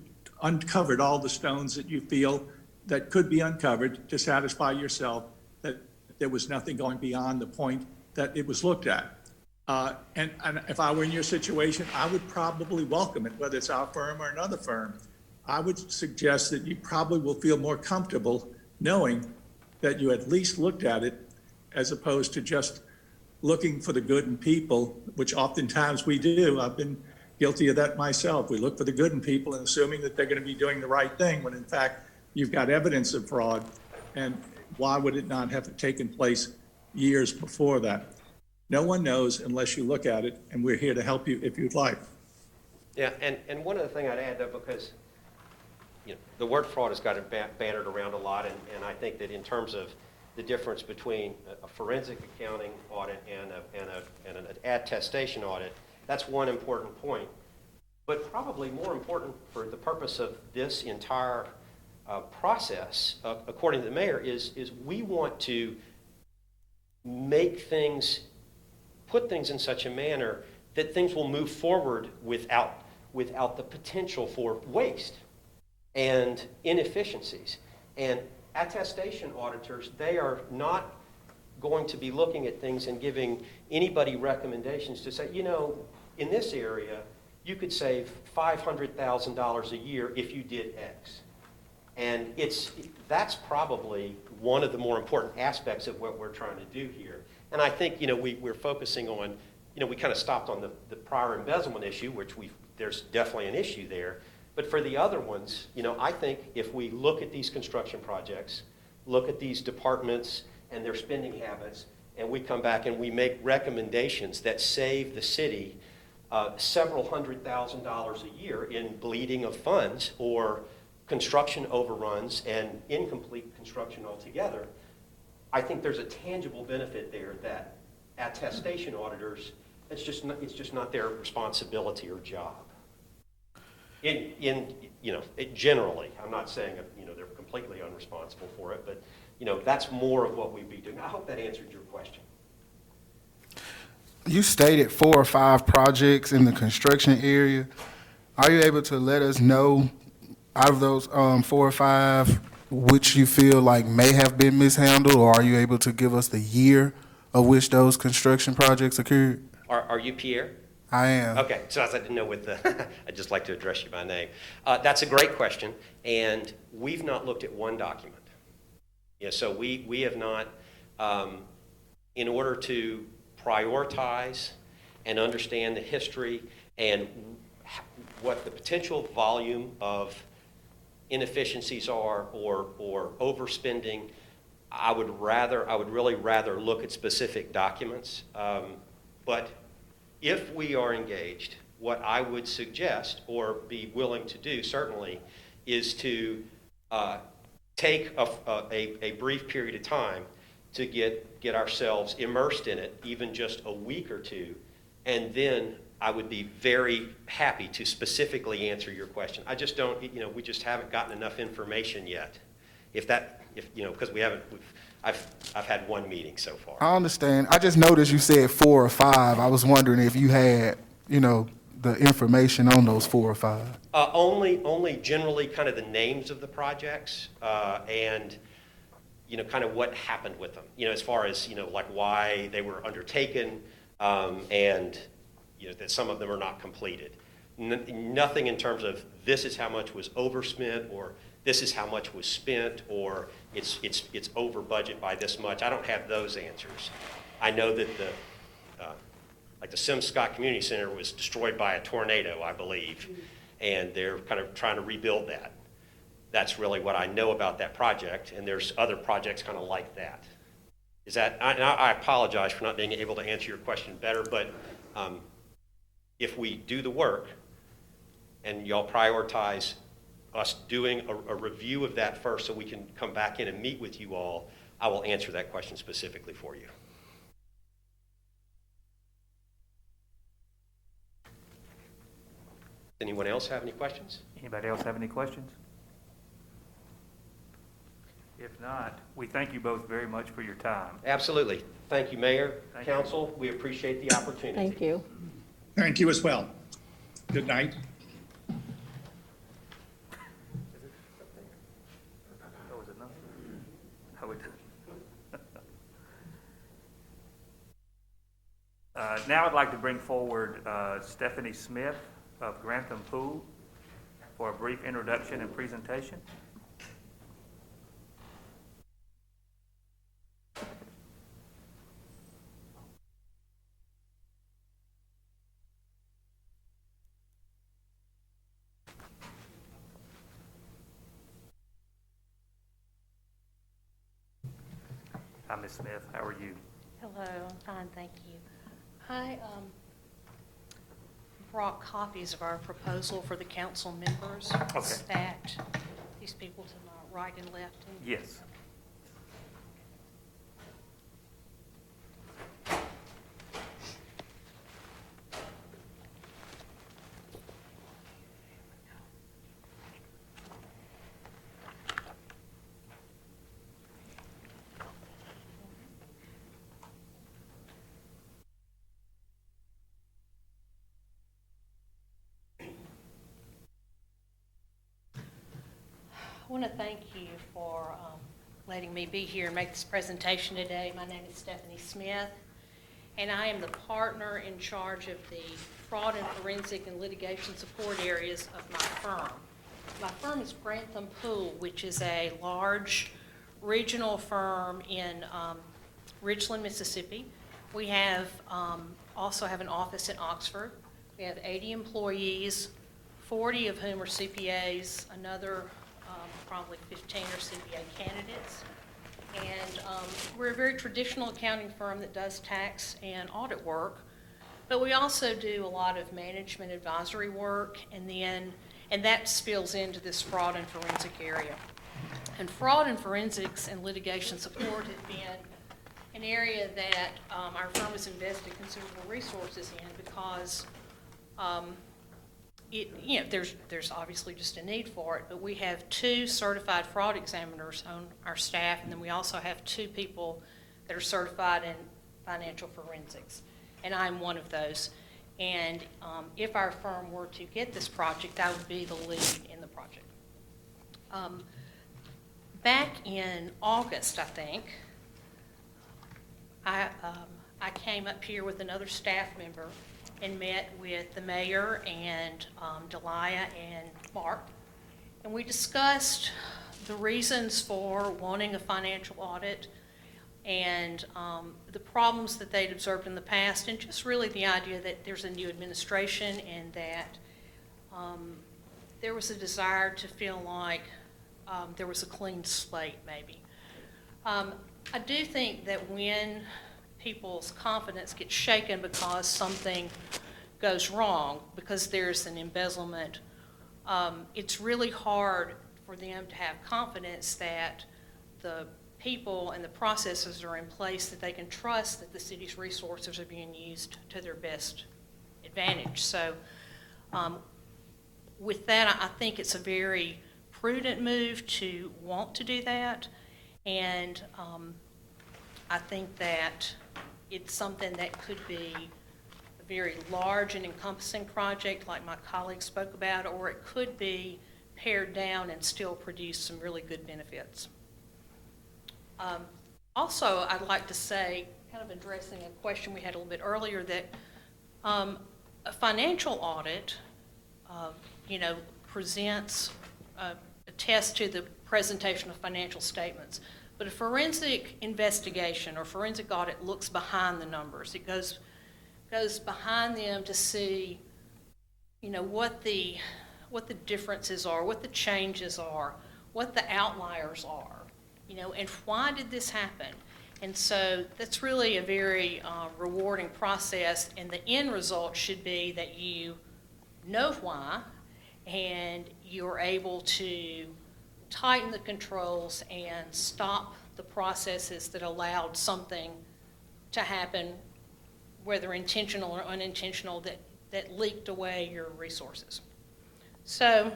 uncovered all the stones that you feel that could be uncovered to satisfy yourself that there was nothing going beyond the point that it was looked at. And if I were in your situation, I would probably welcome it, whether it's our firm or another firm. I would suggest that you probably will feel more comfortable knowing that you at least looked at it, as opposed to just looking for the good in people, which oftentimes we do. I've been guilty of that myself. We look for the good in people and assuming that they're going to be doing the right thing, when in fact you've got evidence of fraud. And why would it not have taken place years before that? No one knows unless you look at it, and we're here to help you if you'd like. Yeah, and one other thing I'd add, though, because you know, the word fraud has gotten bannered around a lot, and I think that in terms of the difference between a forensic accounting audit and an attestation audit, that's one important point. But probably more important for the purpose of this entire process, according to the mayor, is we want to make things, put things in such a manner that things will move forward without the potential for waste and inefficiencies. And attestation auditors, they are not going to be looking at things and giving anybody recommendations to say, you know, in this area, you could save $500,000 a year if you did X. And that's probably one of the more important aspects of what we're trying to do here. And I think, you know, we're focusing on, you know, we kind of stopped on the prior embezzlement issue, which there's definitely an issue there. But for the other ones, you know, I think if we look at these construction projects, look at these departments and their spending habits, and we come back and we make recommendations that save the city several $100,000s a year in bleeding of funds or construction overruns and incomplete construction altogether, I think there's a tangible benefit there that attestation auditors, it's just not their responsibility or job. Generally, I'm not saying, you know, they're completely unresponsible for it, but, you know, that's more of what we'd be doing. I hope that answered your question. You stated 4 or 5 projects in the construction area. Are you able to let us know, out of those 4 or 5, which you feel like may have been mishandled, or are you able to give us the year of which those construction projects occurred? Are you Pierre? I am. Okay, so as I didn't know with the, I'd just like to address you by name. That's a great question, and we've not looked at one document. Yeah, so we have not, in order to prioritize and understand the history and what the potential volume of inefficiencies are or overspending, I would really rather look at specific documents. But if we are engaged, what I would suggest or be willing to do certainly is to take a brief period of time to get ourselves immersed in it, even just a week or two, and then I would be very happy to specifically answer your question. I just don't, we just haven't gotten enough information yet. Because I've had one meeting so far. I understand. I just noticed you said 4 or 5. I was wondering if you had, the information on those 4 or 5. Only generally kind of the names of the projects and, kind of what happened with them. As far as, like why they were undertaken and, that some of them are not completed. Nothing in terms of this is how much was overspent or this is how much was spent or it's over budget by this much. I don't have those answers. I know that the Sims Scott Community Center was destroyed by a tornado, I believe, and they're kind of trying to rebuild that. That's really what I know about that project, and there's other projects kind of like that. I apologize for not being able to answer your question better, but if we do the work and y'all prioritize us doing a review of that first so we can come back in and meet with you all, I will answer that question specifically for you. Anyone else have any questions? Anybody else have any questions? If not, we thank you both very much for your time. Absolutely. Thank you, Mayor, Thank you. Council. We appreciate the opportunity. Thank you. Thank you as well. Good night. Oh, is it not? How we done? Now I'd like to bring forward Stephanie Smith of Grantham Pool for a brief introduction and presentation. Hi, Ms. Smith. How are you? Hello, I'm fine, thank you. I brought copies of our proposal for the council members. Okay. Stacked, these people to my right and left. Yes. I want to thank you for letting me be here and make this presentation today. My name is Stephanie Smith, and I am the partner in charge of the fraud and forensic and litigation support areas of my firm. My firm is Grantham Pool, which is a large regional firm in Richland, Mississippi. We have also have an office in Oxford. We have 80 employees, 40 of whom are CPAs, another probably 15 are CPA candidates. And we're a very traditional accounting firm that does tax and audit work, but we also do a lot of management advisory work, and that spills into this fraud and forensic area. And fraud and forensics and litigation support has been an area that our firm has invested considerable resources in because there's obviously just a need for it, but we have 2 certified fraud examiners on our staff, and then we also have 2 people that are certified in financial forensics, and I'm one of those. And if our firm were to get this project, I would be the lead in the project. Back in August, I think, I came up here with another staff member and met with the mayor and Delia and Mark, and we discussed the reasons for wanting a financial audit and the problems that they'd observed in the past, and just really the idea that there's a new administration and that there was a desire to feel like there was a clean slate, maybe. I do think that when people's confidence gets shaken because something goes wrong, because there's an embezzlement, it's really hard for them to have confidence that the people and the processes are in place that they can trust that the city's resources are being used to their best advantage. So with that, I think it's a very prudent move to want to do that, and I think that it's something that could be a very large and encompassing project like my colleague spoke about, or it could be pared down and still produce some really good benefits. Also, I'd like to say, kind of addressing a question we had a little bit earlier, that a financial audit, presents, attests to the presentation of financial statements. But a forensic investigation or forensic audit looks behind the numbers. It goes behind them to see, what the differences are, what the changes are, what the outliers are, and why did this happen? And so that's really a very rewarding process, and the end result should be that you know why, and you're able to tighten the controls and stop the processes that allowed something to happen, whether intentional or unintentional, that leaked away your resources. So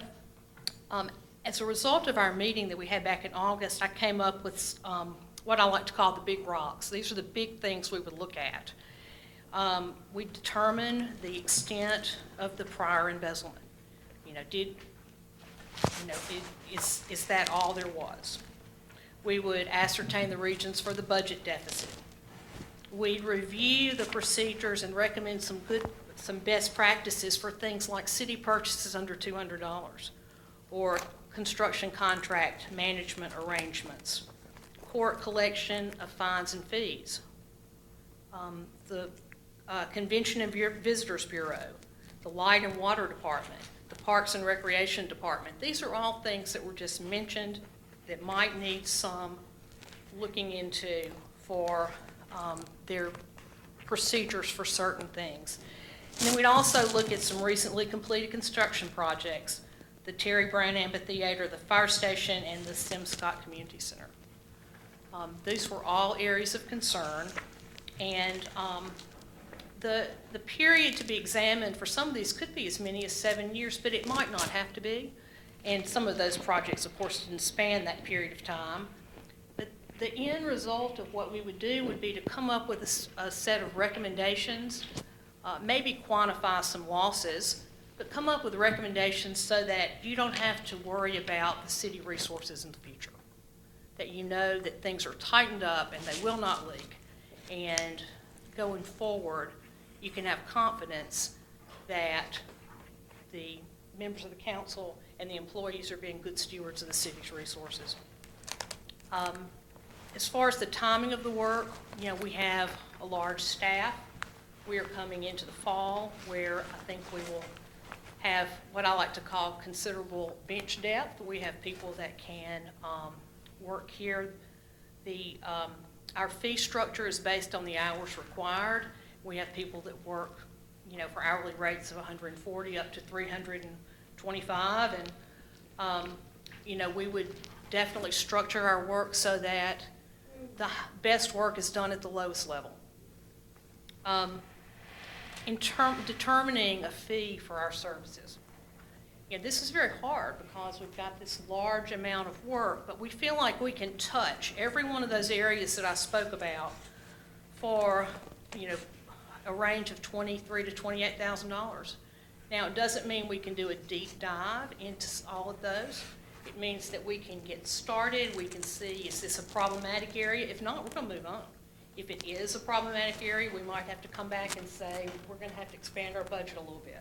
as a result of our meeting that we had back in August, I came up with what I like to call the big rocks. These are the big things we would look at. We determined the extent of the prior embezzlement. Is that all there was? We would ascertain the regions for the budget deficit. We'd review the procedures and recommend some best practices for things like city purchases under $200, or construction contract management arrangements, court collection of fines and fees, the Convention and Visitors Bureau, the Light and Water Department, the Parks and Recreation Department. These are all things that were just mentioned that might need some looking into for their procedures for certain things. And then we'd also look at some recently completed construction projects, the Terry Brown Amphitheater, the fire station, and the Sim Scott Community Center. These were all areas of concern, and the period to be examined for some of these could be as many as 7 years, but it might not have to be. And some of those projects, of course, didn't span that period of time. But the end result of what we would do would be to come up with a set of recommendations, maybe quantify some losses, but come up with recommendations so that you don't have to worry about the city resources in the future. That you know that things are tightened up and they will not leak. And going forward, you can have confidence that the members of the council and the employees are being good stewards of the city's resources. As far as the timing of the work, we have a large staff. We are coming into the fall where I think we will have what I like to call considerable bench depth. We have people that can work here. Our fee structure is based on the hours required. We have people that work, for hourly rates of $140 up to $325, and we would definitely structure our work so that the best work is done at the lowest level. In determining a fee for our services, this is very hard because we've got this large amount of work, but we feel like we can touch every one of those areas that I spoke about for, a range of $23,000 to $28,000. Now, it doesn't mean we can do a deep dive into all of those. It means that we can get started. We can see, is this a problematic area? If not, we're going to move on. If it is a problematic area, we might have to come back and say, we're going to have to expand our budget a little bit.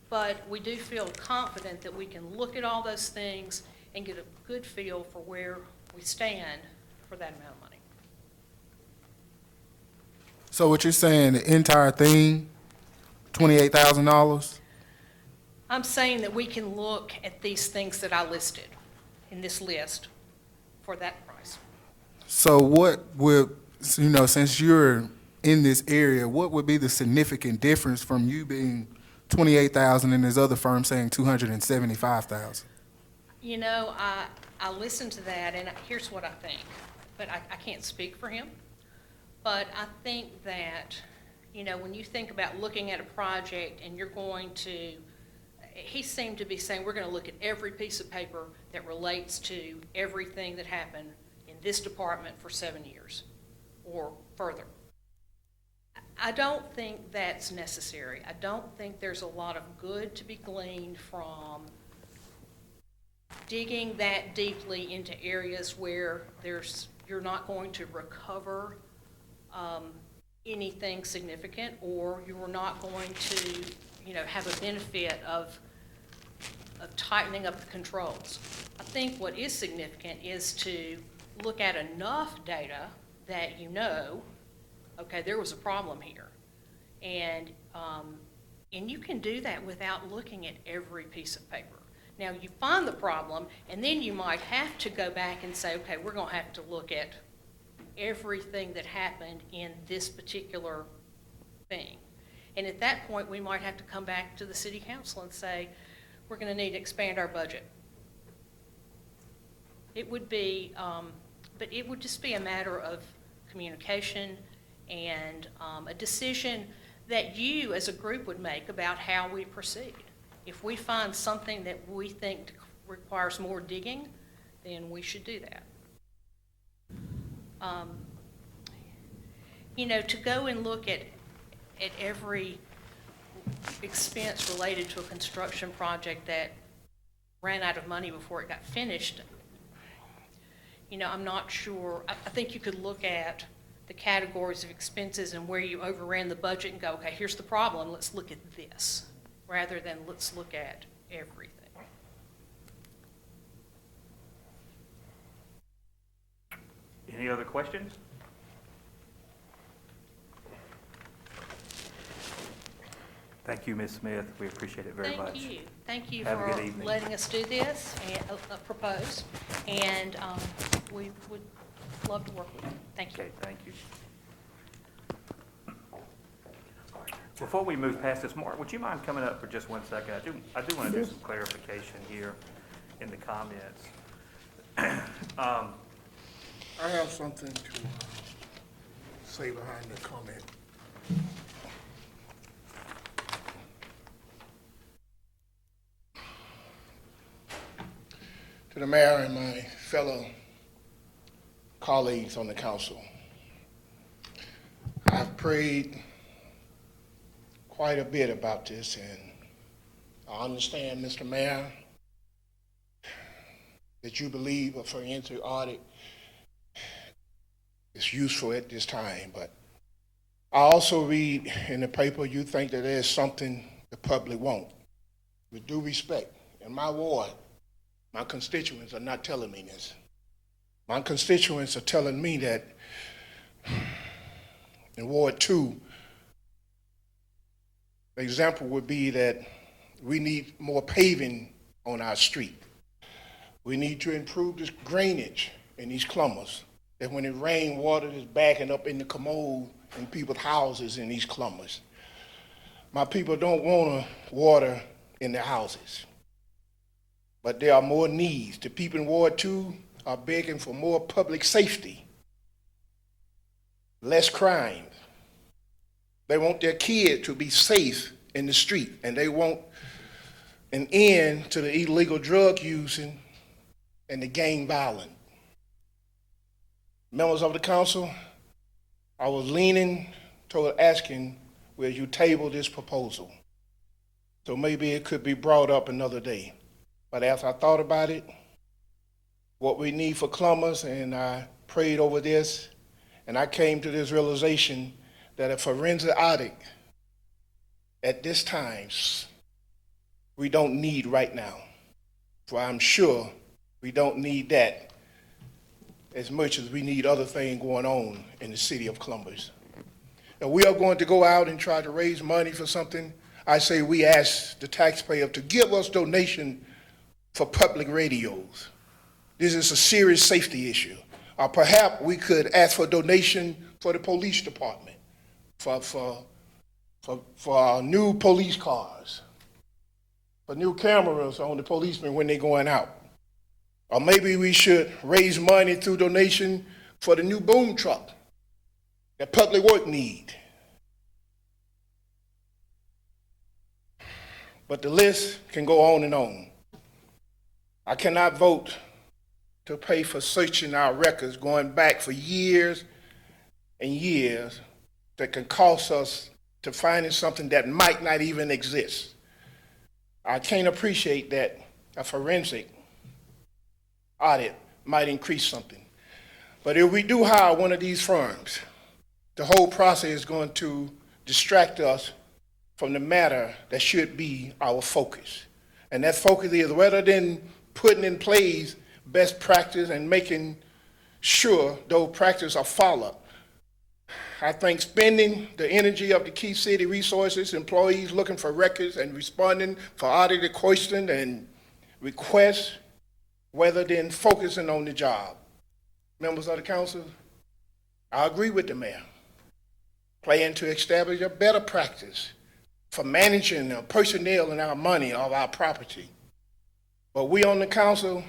But we do feel confident that we can look at all those things and get a good feel for where we stand for that amount of money. So what you're saying, the entire thing, $28,000? I'm saying that we can look at these things that I listed in this list for that price. So what would, since you're in this area, what would be the significant difference from you being 28,000 and this other firm saying 275,000? You know, I listened to that, and here's what I think, but I can't speak for him. But I think that, when you think about looking at a project and you're going to, he seemed to be saying, we're going to look at every piece of paper that relates to everything that happened in this department for 7 years or further. I don't think that's necessary. I don't think there's a lot of good to be gleaned from digging that deeply into areas where you're not going to recover anything significant, or you're not going to, have a benefit of tightening up the controls. I think what is significant is to look at enough data that okay, there was a problem here. And you can do that without looking at every piece of paper. Now, you find the problem, and then you might have to go back and say, okay, we're going to have to look at everything that happened in this particular thing. And at that point, we might have to come back to the city council and say, we're going to need to expand our budget. It would be, but it would just be a matter of communication and a decision that you as a group would make about how we proceed. If we find something that we think requires more digging, then we should do that. To go and look at every expense related to a construction project that ran out of money before it got finished, I'm not sure. I think you could look at the categories of expenses and where you overran the budget and go, okay, here's the problem, let's look at this, rather than let's look at everything. Any other questions? Thank you, Ms. Smith. We appreciate it very much. Thank you. Thank you Have a for good evening. letting us do this and propose. And we would love to work with you. Thank you. Okay, thank you. Before we move past this, Mark, would you mind coming up for just 1 second? I do want to do some clarification here in the comments. I have something to say behind the comment. To the mayor and my fellow colleagues on the council, I've prayed quite a bit about this, and I understand, Mr. Mayor, that you believe a forensic audit is useful at this time, but I also read in the paper you think that there's something the public won't. With due respect, in my ward, my constituents are not telling me this. My constituents are telling me that in Ward 2, the example would be that we need more paving on our street. We need to improve this drainage in these clummers, that when it rains, water is backing up in the commode in people's houses in these clummers. My people don't want water in their houses, but there are more needs. The people in Ward 2 are begging for more public safety, less crime. They want their kids to be safe in the street, and they want an end to the illegal drug using and the gang violence. Members of the council, I was leaning toward asking, will you table this proposal? So maybe it could be brought up another day. But as I thought about it, what we need for Columbus, and I prayed over this, And I came to this realization that a forensic audit at this time we don't need right now. For I'm sure we don't need that as much as we need other things going on in the city of Columbus. If we are going to go out and try to raise money for something, I say we ask the taxpayer to give us donation for public radios. This is a serious safety issue. Or perhaps we could ask for donation for the police department, for our new police cars, for new cameras on the policemen when they're going out. Or maybe we should raise money through donation for the new boom truck that public work need. But the list can go on and on. I cannot vote to pay for searching our records going back for years and years that can cost us to finding something that might not even exist. I can't appreciate that a forensic audit might increase something. But if we do hire one of these firms, the whole process is going to distract us from the matter that should be our focus. And that focus is, rather than putting in place best practice and making sure those practices are followed, I think spending the energy of the key city resources, employees looking for records and responding for audited questions and requests, rather than focusing on the job. Members of the council, I agree with the mayor. Plan to establish a better practice for managing the personnel and our money of our property. But we on the council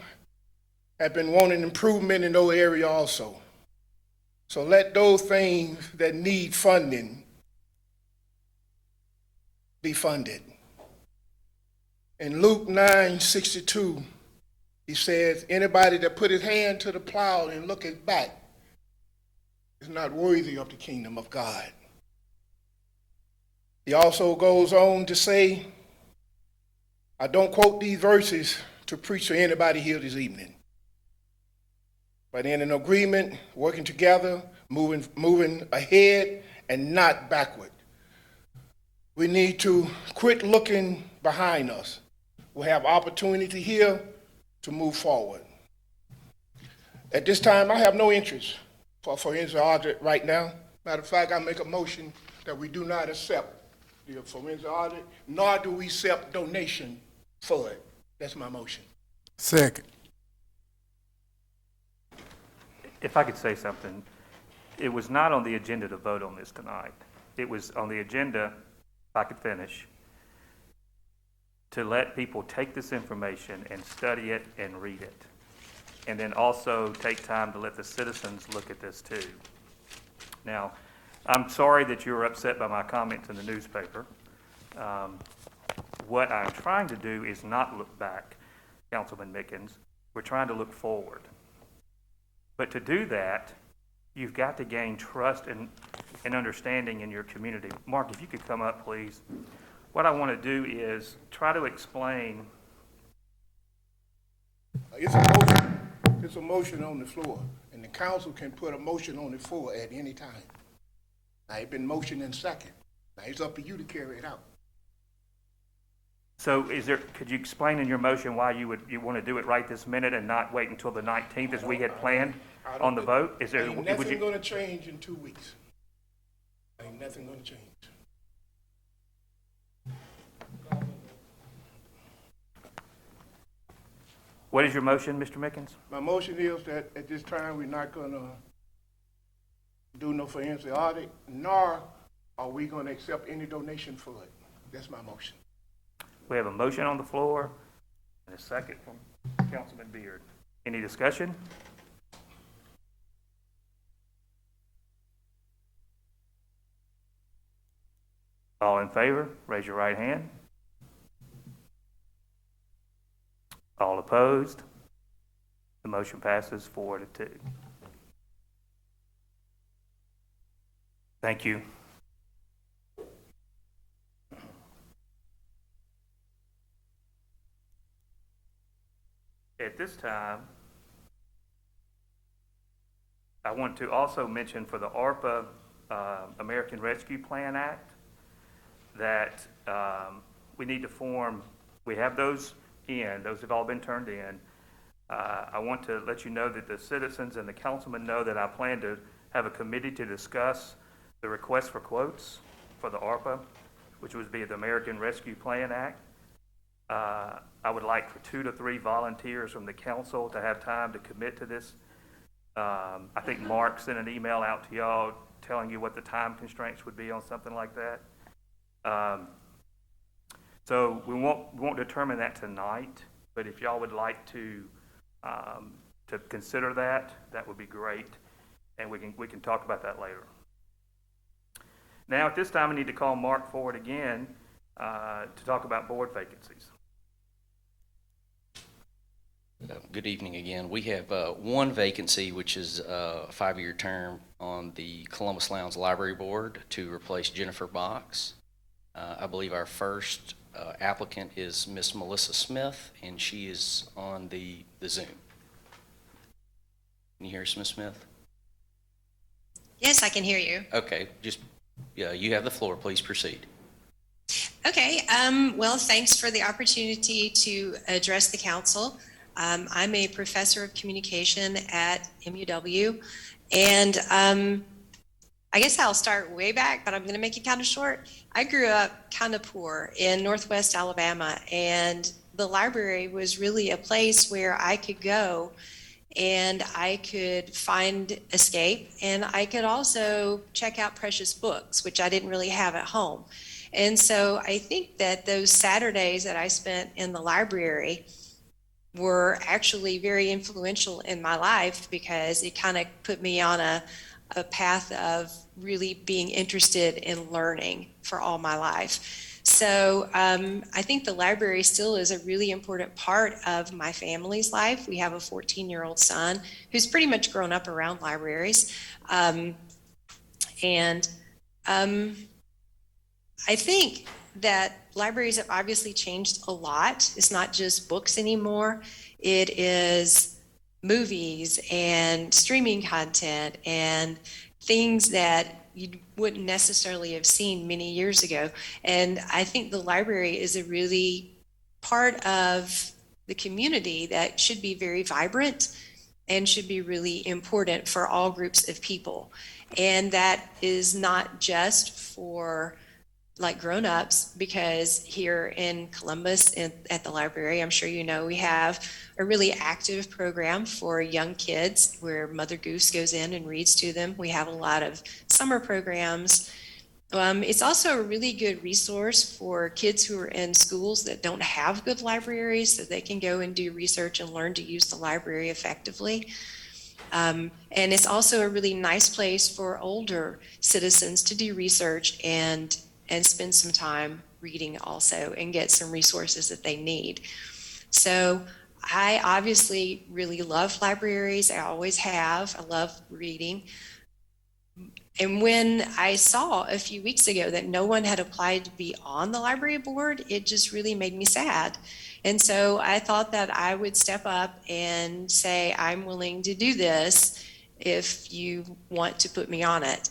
have been wanting improvement in those areas also. So let those things that need funding be funded. In Luke 9:62, he says, anybody that put his hand to the plow and looketh back is not worthy of the kingdom of God. He also goes on to say, I don't quote these verses to preach to anybody here this evening, but in an agreement, working together, moving ahead and not backward. We need to quit looking behind us. We have opportunity here to move forward. At this time, I have no interest for forensic audit right now. Matter of fact, I make a motion that we do not accept the forensic audit, nor do we accept donation for it. That's my motion. Second. If I could say something, it was not on the agenda to vote on this tonight. It was on the agenda, if I could finish, to let people take this information and study it and read it. And then also take time to let the citizens look at this too. Now, I'm sorry that you were upset by my comments in the newspaper. What I'm trying to do is not look back, Councilman Mickens. We're trying to look forward. But to do that, you've got to gain trust and understanding in your community. Mark, if you could come up, please. What I want to do is try to explain. It's a motion on the floor, and the council can put a motion on the floor at any time. Now, it's been motioned in second. Now, it's up to you to carry it out. So could you explain in your motion why you want to do it right this minute and not wait until the 19th as we had planned on the vote? Ain't nothing going to change in 2 weeks. Ain't nothing going to change. What is your motion, Mr. Mickens? My motion is that at this time, we're not going to do no forensic audit, nor are we going to accept any donation for it. That's my motion. We have a motion on the floor and a second from Councilman Beard. Any discussion? All in favor, raise your right hand. All opposed? The motion passes 4-2. Thank you. At this time, I want to also mention for the ARPA, American Rescue Plan Act, that we need to form, we have those those have all been turned in. I want to let you know that the citizens and the councilmen know that I plan to have a committee to discuss the request for quotes for the ARPA, which would be the American Rescue Plan Act. I would like for 2 to 3 volunteers from the council to have time to commit to this. I think Mark sent an email out to y'all telling you what the time constraints would be on something like that. So we won't determine that tonight, but if y'all would like to consider that, that would be great, and we can talk about that later. Now, at this time, I need to call Mark forward again to talk about board vacancies. Good evening again. We have one vacancy, which is a 5-year term on the Columbus Lowndes Library Board to replace Jennifer Box. I believe our first applicant is Miss Melissa Smith, and she is on the Zoom. Can you hear us, Miss Smith? Yes, I can hear you. Okay, you have the floor. Please proceed. Okay, well, thanks for the opportunity to address the council. I'm a professor of communication at MUW, and I guess I'll start way back, but I'm going to make it kind of short. I grew up kind of poor in Northwest Alabama, and the library was really a place where I could go and I could find escape, and I could also check out precious books, which I didn't really have at home. And so I think that those Saturdays that I spent in the library were actually very influential in my life, because it kind of put me on a path of really being interested in learning for all my life. So I think the library still is a really important part of my family's life. We have a 14-year-old son who's pretty much grown up around libraries. I think that libraries have obviously changed a lot. It's not just books anymore. It is movies and streaming content and things that you wouldn't necessarily have seen many years ago. And I think the library is a really part of the community that should be very vibrant and should be really important for all groups of people. And that is not just for like grown-ups, because here in Columbus at the library, I'm sure you know, we have a really active program for young kids where Mother Goose goes in and reads to them. We have a lot of summer programs. It's also a really good resource for kids who are in schools that don't have good libraries, so they can go and do research and learn to use the library effectively. And it's also a really nice place for older citizens to do research and spend some time reading also and get some resources that they need. So I obviously really love libraries. I always have. I love reading. And when I saw a few weeks ago that no one had applied to be on the library board, it just really made me sad. And so I thought that I would step up and say, I'm willing to do this if you want to put me on it.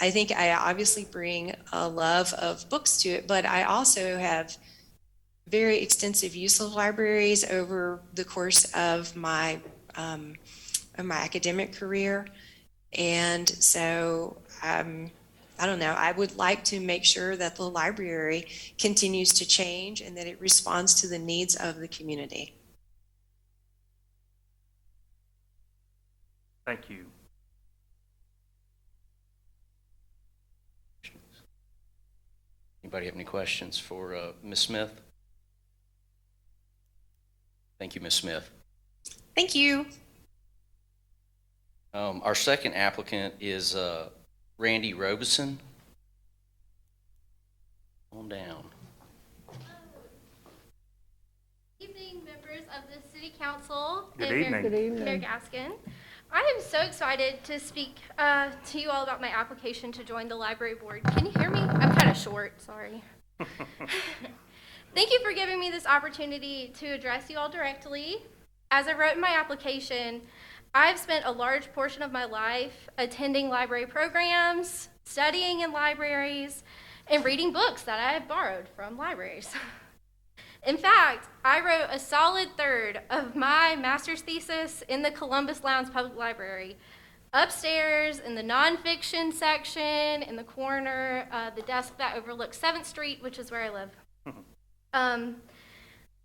I think I obviously bring a love of books to it, but I also have very extensive use of libraries over the course of my academic career. And so, I don't know, I would like to make sure that the library continues to change and that it responds to the needs of the community. Thank you. Anybody have any questions for Ms. Smith? Thank you, Ms. Smith. Thank you. Our second applicant is Randy Robeson. On down. Good evening, members of the City Council. Good and evening. Good evening. Mayor Gaskin. I am so excited to speak to you all about my application to join the library board. Can you hear me? I'm kind of short, sorry. Thank you for giving me this opportunity to address you all directly. As I wrote in my application, I've spent a large portion of my life attending library programs, studying in libraries, and reading books that I have borrowed from libraries. In fact, I wrote a solid third of my master's thesis in the Columbus Lowndes Public Library, upstairs in the nonfiction section, in the corner, the desk that overlooks 7th Street, which is where I live.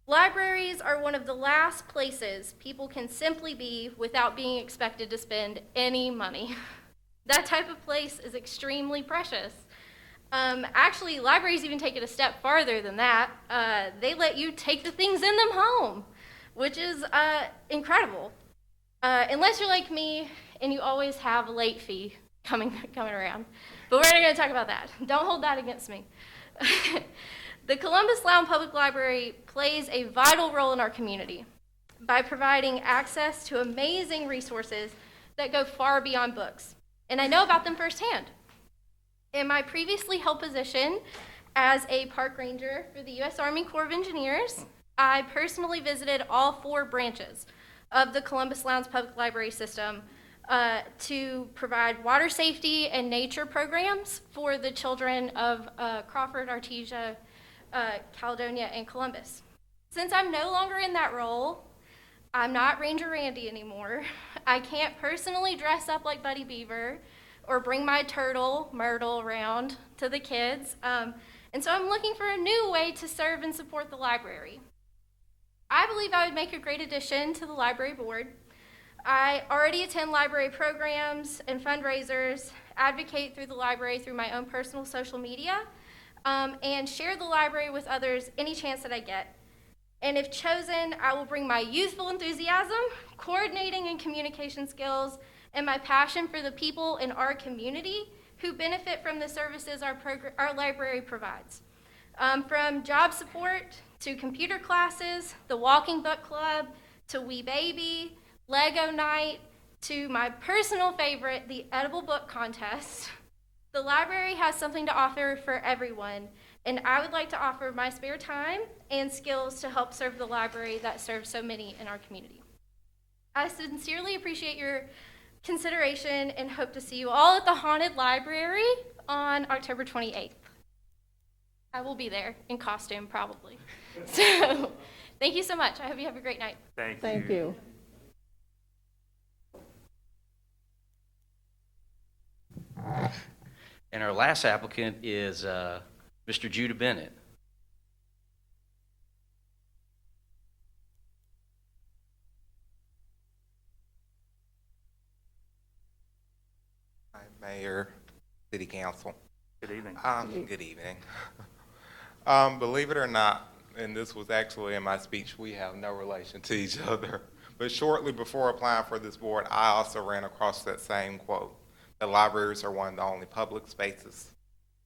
Libraries are one of the last places people can simply be without being expected to spend any money. That type of place is extremely precious. Actually, libraries even take it a step farther than that. They let you take the things in them home, which is incredible. Unless you're like me and you always have a late fee coming around. But we're not going to talk about that. Don't hold that against me. The Columbus Lowndes Public Library plays a vital role in our community by providing access to amazing resources that go far beyond books. And I know about them firsthand. In my previously held position as a park ranger for the U.S. Army Corps of Engineers, I personally visited all 4 branches of the Columbus Lowndes Public Library system to provide water safety and nature programs for the children of Crawford, Artesia, Caledonia, and Columbus. Since I'm no longer in that role, I'm not Ranger Randy anymore. I can't personally dress up like Buddy Beaver or bring my turtle, Myrtle, around to the kids. And so I'm looking for a new way to serve and support the library. I believe I would make a great addition to the library board. I already attend library programs and fundraisers, advocate through the library through my own personal social media, and share the library with others any chance that I get. And if chosen, I will bring my youthful enthusiasm, coordinating and communication skills, and my passion for the people in our community who benefit from the services our library provides. From job support to computer classes, the Walking Book Club, to Wee Baby, Lego Night, to my personal favorite, the Edible Book Contest. The library has something to offer for everyone, and I would like to offer my spare time and skills to help serve the library that serves so many in our community. I sincerely appreciate your consideration and hope to see you all at the Haunted Library on October 28th. I will be there in costume, probably. So, thank you so much. I hope you have a great night. Thank you. And our last applicant is Mr. Judah Bennett. Hi, Mayor, City Council. Good evening. Good evening. Believe it or not, and this was actually in my speech, we have no relation to each other. But shortly before applying for this board, I also ran across that same quote, that libraries are one of the only public spaces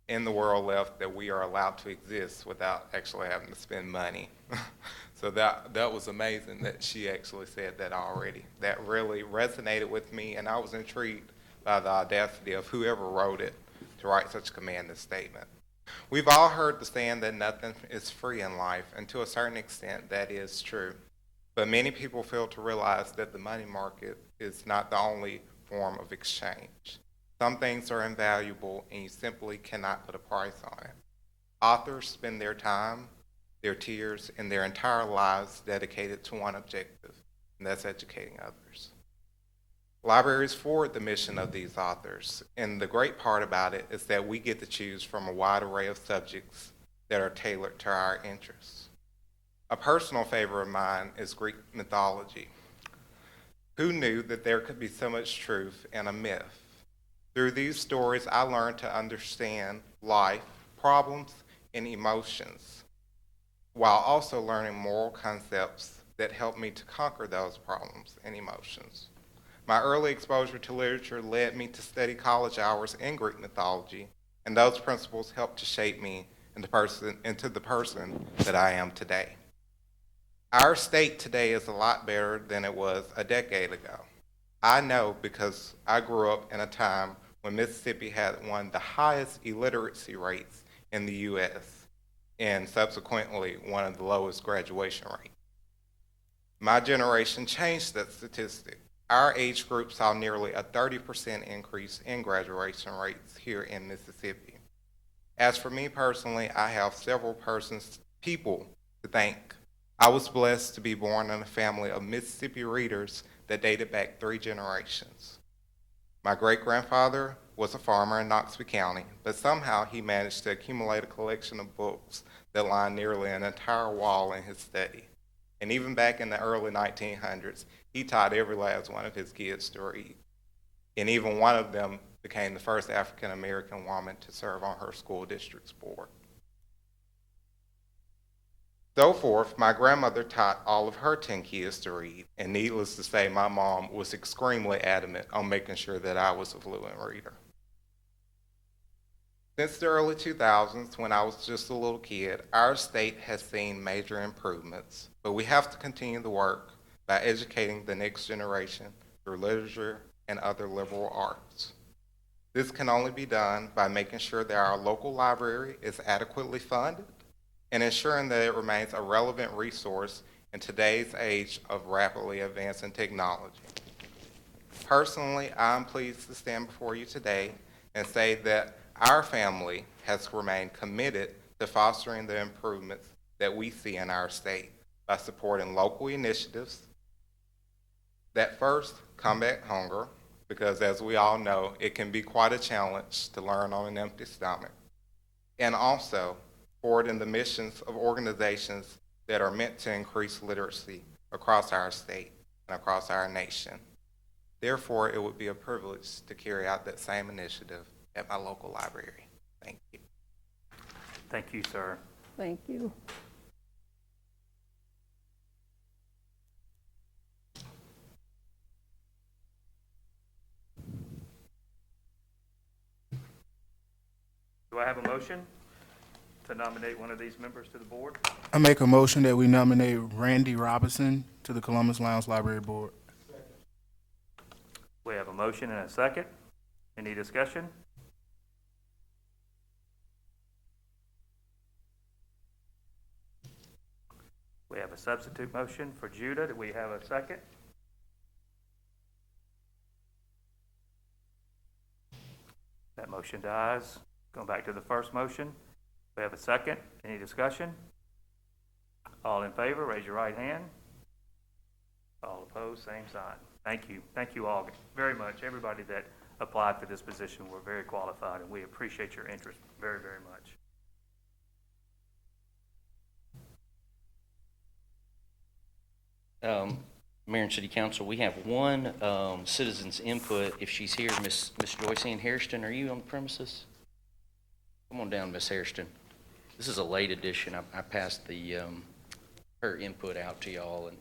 in the world left that we are allowed to exist without actually having to spend money. So that was amazing that she actually said that already. That really resonated with me, and I was intrigued by the audacity of whoever wrote it to write such a commanding statement. We've all heard the saying that nothing is free in life, and to a certain extent that is true. But many people fail to realize that the money market is not the only form of exchange. Some things are invaluable and you simply cannot put a price on it. Authors spend their time, their tears, and their entire lives dedicated to one objective, and that's educating others. Libraries forward the mission of these authors, and the great part about it is that we get to choose from a wide array of subjects that are tailored to our interests. A personal favorite of mine is Greek mythology. Who knew that there could be so much truth in a myth? Through these stories, I learned to understand life, problems, and emotions, while also learning moral concepts that help me to conquer those problems and emotions. My early exposure to literature led me to study college hours in Greek mythology, and those principles helped to shape me into the person that I am today. Our state today is a lot better than it was a decade ago. I know because I grew up in a time when Mississippi had one of the highest illiteracy rates in the U.S. and subsequently one of the lowest graduation rates. My generation changed that statistic Our age group saw nearly a 30% increase in graduation rates here in Mississippi. As for me personally, I have several people to thank. I was blessed to be born in a family of Mississippi readers that dated back 3 generations. My great-grandfather was a farmer in Knoxville County, but somehow he managed to accumulate a collection of books that lined nearly an entire wall in his study. And even back in the early 1900s, he taught every last one of his kids to read. And even one of them became the first African-American woman to serve on her school district's board. So forth, my grandmother taught all of her 10 kids to read, and needless to say, my mom was extremely adamant on making sure that I was a fluent reader. Since the early 2000s, when I was just a little kid, our state has seen major improvements, but we have to continue the work by educating the next generation through literature and other liberal arts. This can only be done by making sure that our local library is adequately funded and ensuring that it remains a relevant resource in today's age of rapidly advancing technology. Personally, I'm pleased to stand before you today and say that our family has remained committed to fostering the improvements that we see in our state by supporting local initiatives that first combat hunger, because as we all know, it can be quite a challenge to learn on an empty stomach, and also forwarding the missions of organizations that are meant to increase literacy across our state and across our nation. Therefore, it would be a privilege to carry out that same initiative at my local library. Thank you. Thank you, sir. Thank you. Do I have a motion to nominate one of these members to the board? I make a motion that we nominate Randy Robinson to the Columbus Lowndes Library Board. We have a motion and a second. Any discussion? We have a substitute motion for Judah. Do we have a second? That motion dies. Going back to the first motion. We have a second. Any discussion? All in favor, raise your right hand. All opposed, same sign. Thank you. Thank you all very much. Everybody that applied for this position were very qualified, and we appreciate your interest very, very much. Mayor and City Council, we have one citizen's input. If she's here, Miss Joyce Ann Hairston, are you on the premises? Come on down, Miss Hairston. This is a late edition. I passed the her input out to y'all, and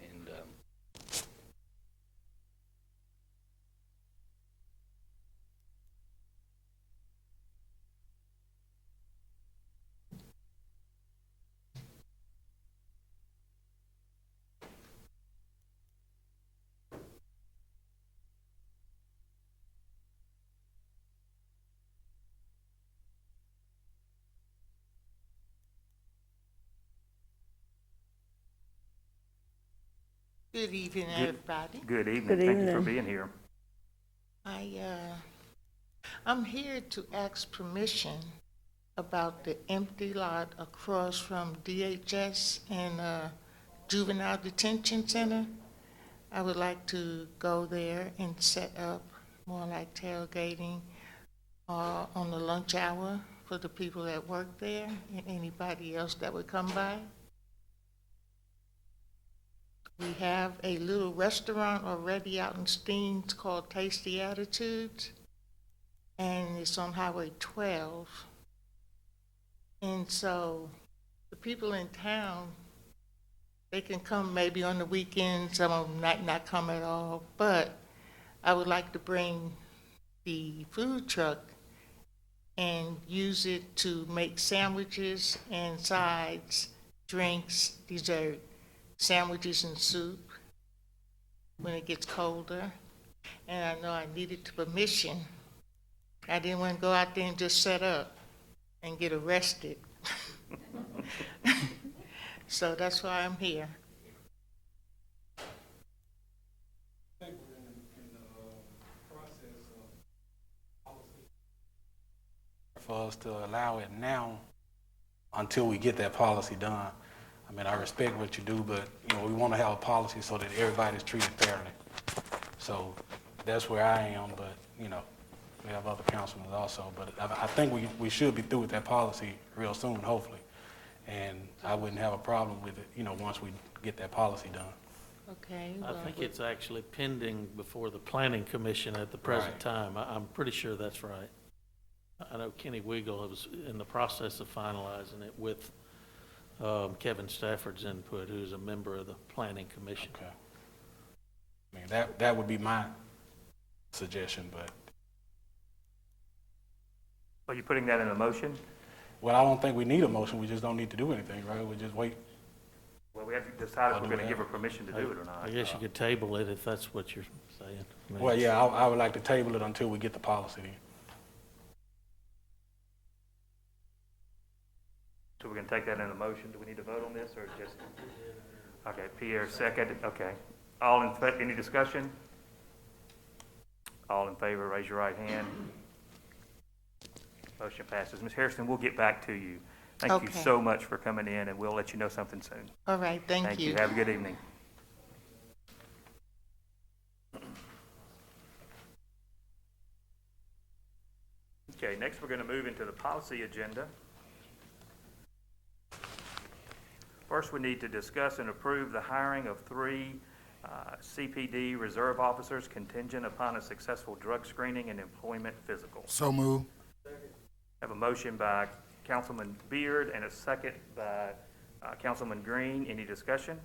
Good evening, everybody. Good evening. Good Thank you for evening. being here. I'm here to ask permission about the empty lot across from DHS and Juvenile Detention Center. I would like to go there and set up more like tailgating on the lunch hour for the people that work there and anybody else that would come by. We have a little restaurant already out in Steens called Tasty Attitudes, and it's on Highway 12. And so the people in town, they can come maybe on the weekends, some of them not come at all, but I would like to bring the food truck and use it to make sandwiches and sides, drinks, dessert. Sandwiches and soup when it gets colder. And I know I needed permission. I didn't want to go out there and just set up and get arrested. So that's why I'm here. for us to allow it now until we get that policy done. I mean, I respect what you do, but, you know, we want to have a policy so that everybody's treated fairly. So that's where I am, but, you know, we have other councilmen also. But I think we should be through with that policy real soon, hopefully. And I wouldn't have a problem with it, you know, once we get that policy done. Okay. I think it's actually pending before the planning commission at the present time. I'm pretty sure that's right. I know Kenny Weigel was in the process of finalizing it with Kevin Stafford's input, who's a member of the planning commission. Okay. I mean, that would be my suggestion, but. Are you putting that in a motion? Well, I don't think we need a motion. We just don't need to do anything, right? We just wait. Well, we have to decide if we're going to give her permission to do it or not. I guess you could table it if that's what you're saying. I mean, Well, yeah, I would like to table it until we get the policy. So we're going to take that in a motion. Do we need to vote on this or just? Okay, Pierre, second. Okay. All in, any discussion? All in favor, raise your right hand. Motion passes. Ms. Harrison, we'll get back to you. Thank you Okay. so much for coming in, and we'll let you know something soon. All right, thank you. Have a good evening. Okay, next we're going to move into the policy agenda. First, we need to discuss and approve the hiring of 3 CPD reserve officers contingent upon a successful drug screening and employment physical. So move. Have a motion by Councilman Beard and a second by Councilman Green. Any discussion?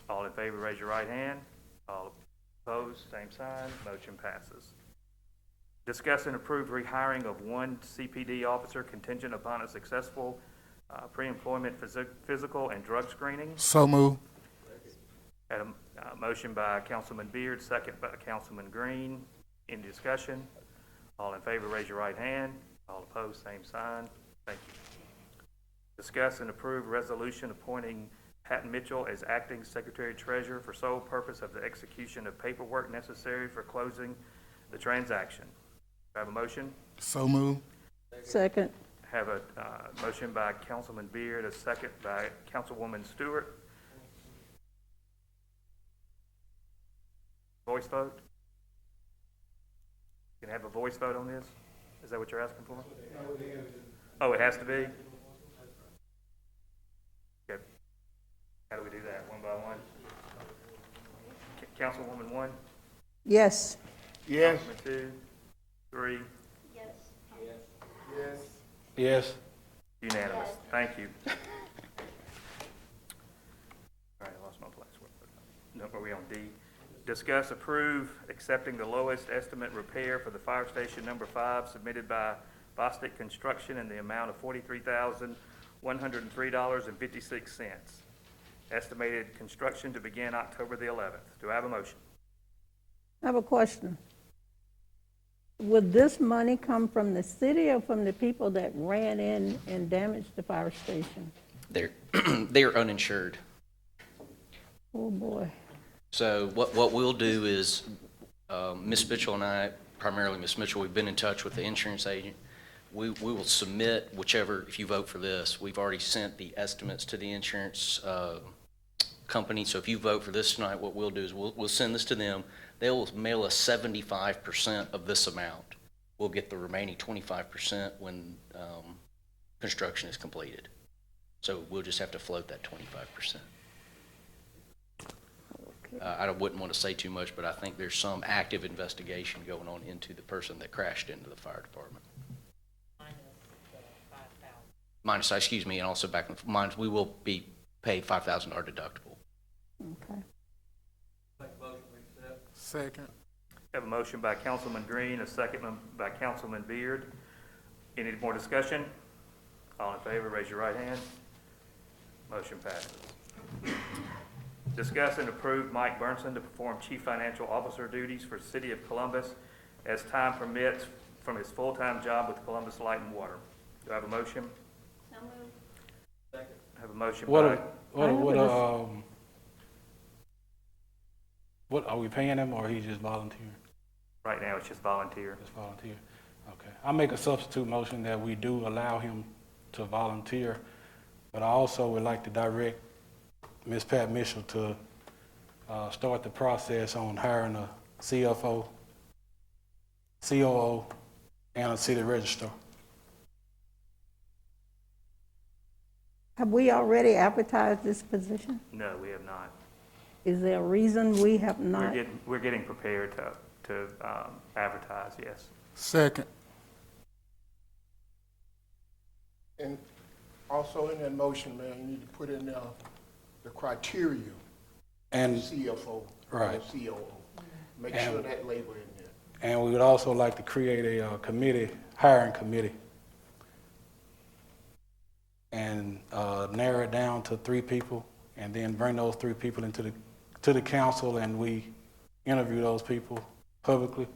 All in favor, raise your right hand. All opposed, same sign. Motion passes. Discuss and approve rehiring of 1 CPD officer contingent upon a successful pre-employment physical and drug screening. So move. Had a motion by Councilman Beard, second by Councilman Green. Any discussion? All in favor, raise your right hand. All opposed, same sign. Thank you. Discuss and approve resolution appointing Pat Mitchell as acting Secretary Treasurer for sole purpose of the execution of paperwork necessary for closing the transaction. Do I have a motion? So move. Second. Have a motion by Councilman Beard, a second by Councilwoman Stewart. Voice vote? Can I have a voice vote on this? Is that what you're asking for? Oh, it has to be? Okay. How do we do that? One by one? Councilwoman 1? Yes. Yes. Councilman 2? 3? Yes. Unanimous. Thank you. All right, I lost my place. No, are we on D? Discuss, approve, accepting the lowest estimate repair for the fire station number 5 submitted by Bostic Construction in the amount of $43,103.56. Estimated construction to begin October the 11th. Do I have a motion? I have a question. Would this money come from the city or from the people that ran in and damaged the fire station? They're uninsured. Oh, boy. So what we'll do is, Ms. Mitchell and I, primarily Ms. Mitchell, we've been in touch with the insurance agent. We will submit whichever, if you vote for this, we've already sent the estimates to the insurance company. So if you vote for this tonight, what we'll do is we'll send this to them. They'll mail us 75% of this amount. We'll get the remaining 25% when construction is completed. So we'll just have to float that 25%. I wouldn't want to say too much, but I think there's some active investigation going on into the person that crashed into the fire department. Minus, excuse me, and also minus, we will be paid $5,000 deductible. Okay. Second. Have a motion by Councilman Green, a second by Councilman Beard. Any more discussion? All in favor, raise your right hand. Motion passes. Discuss and approve Mike Burnson to perform Chief Financial Officer duties for the City of Columbus as time permits from his full-time job with Columbus Light and Water. Do I have a motion? So moved. Second. I have a motion What are we paying him, or he's just volunteering? Right now, it's just volunteer. Just volunteer. Okay. I make a substitute motion that we do allow him to volunteer, but I also would like to direct Ms. Pat Mitchell to start the process on hiring a CFO, COO, and a city registrar. Have we already advertised this position? No, we have not. Is there a reason we have not? We're getting prepared to advertise, yes. Second. And also in that motion, man, you need to put in the criteria, And, CFO, right. and COO. Make And- sure that label in there. And we would also like to create a committee, hiring committee, and narrow it down to 3 people, and then bring those 3 people to the council, and we interview those people publicly,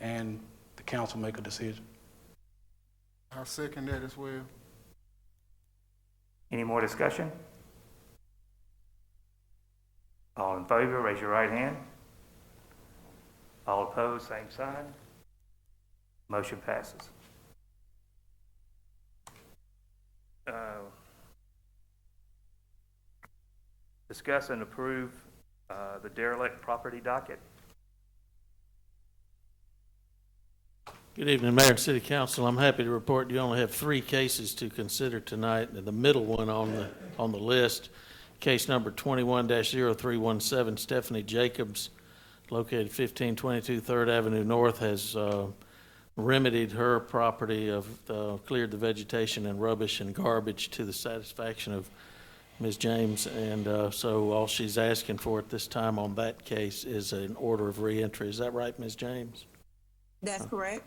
and the council make a decision. I'll second that as well. Any more discussion? All in favor, raise your right hand. All opposed, same sign. Motion passes. Discuss and approve the derelict property docket. Good evening, Mayor and City Council. I'm happy to report you only have 3 cases to consider tonight, and the middle one on the list, case number 21-0317, Stephanie Jacobs, located 1522 3rd Avenue North, has remedied her property of cleared the vegetation and rubbish and garbage to the satisfaction of Ms. James, and so all she's asking for at this time on that case is an order of reentry. Is that right, Ms. James? That's correct.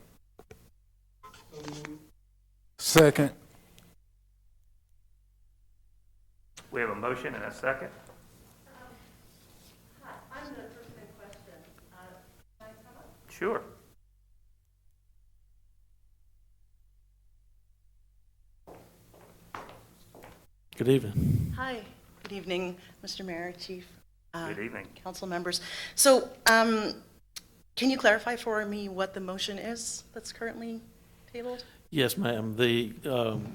Second. We have a motion and a second. I'm the person in question. Can I come up? Sure. Good evening. Hi, good evening, Mr. Mayor, Chief. Good evening. Council members. So, can you clarify for me what the motion is that's currently tabled? Yes, ma'am. The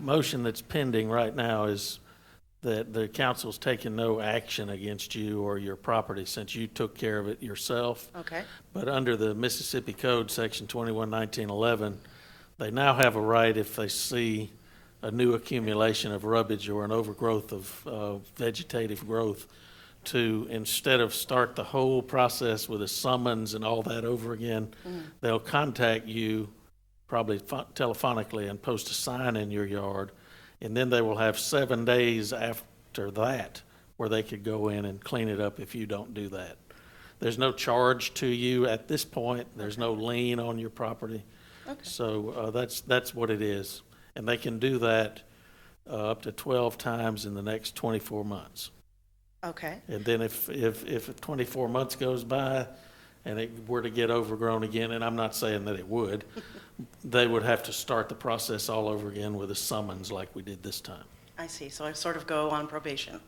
motion that's pending right now is that the council's taken no action against you or your property since you took care of it yourself. Okay. But under the Mississippi Code, Section 21-1911, they now have a right if they see a new accumulation of rubbish or an overgrowth of vegetative growth to, instead of start the whole process with a summons and all that over again, they'll contact you probably telephonically and post a sign in your yard, and then they will have 7 days after that where they could go in and clean it up if you don't do that. There's no charge to you at this point. There's no lien on your property. Okay. So that's what it is. And they can do that up to 12 times in the next 24 months. Okay. And then if 24 months goes by and it were to get overgrown again, and I'm not saying that it would, they would have to start the process all over again with a summons like we did this time. I see. So I sort of go on probation.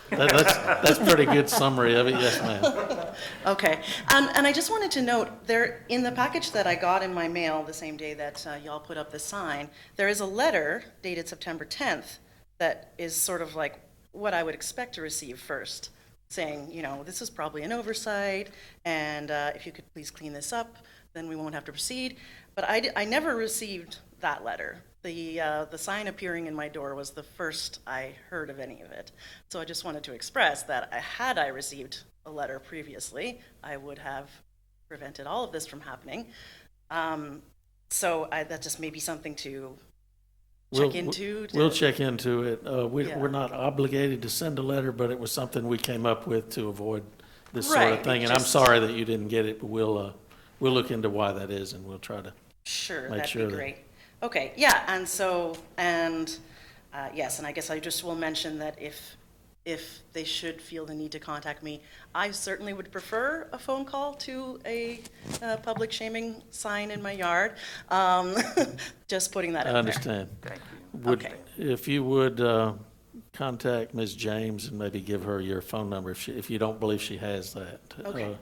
That's pretty good summary of it, yes, ma'am. Okay. And I just wanted to note, there, in the package that I got in my mail the same day that y'all put up the sign, there is a letter dated September 10th that is sort of like what I would expect to receive first, saying, you know, this is probably an oversight, and if you could please clean this up, then we won't have to proceed. But I never received that letter. The sign appearing in my door was the first I heard of any of it. So I just wanted to express that had I received a letter previously, I would have prevented all of this from happening. So that just may be something to check into. We'll check into it. Yeah. We're not obligated to send a letter, but it was something we came up with to avoid this sort Right, of thing. And I'm sorry that you didn't get it, but we'll look into why that is, and we'll try to Sure, make that'd sure be that- great. Okay, yeah, and so, yes, and I guess I just will mention that if they should feel the need to contact me, I certainly would prefer a phone call to a public shaming sign in my yard. Just putting that out I there. understand. Thank you. Okay. If you would contact Ms. James and maybe give her your phone number if you don't believe she has that. Okay.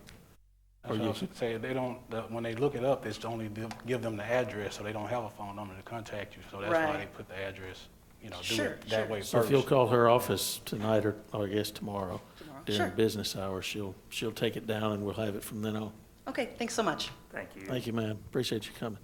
That's what I was gonna say. They don't, when they look it up, it's to only give them the address, so they don't have a phone number to contact you. So that's why Right. they put the address, do Sure, it that way first. So if you'll call her office tonight, or I guess tomorrow, during Sure. business hours, she'll take it down and we'll have it from then on. Okay, thanks so much. Thank you. Thank you, ma'am. Appreciate you coming.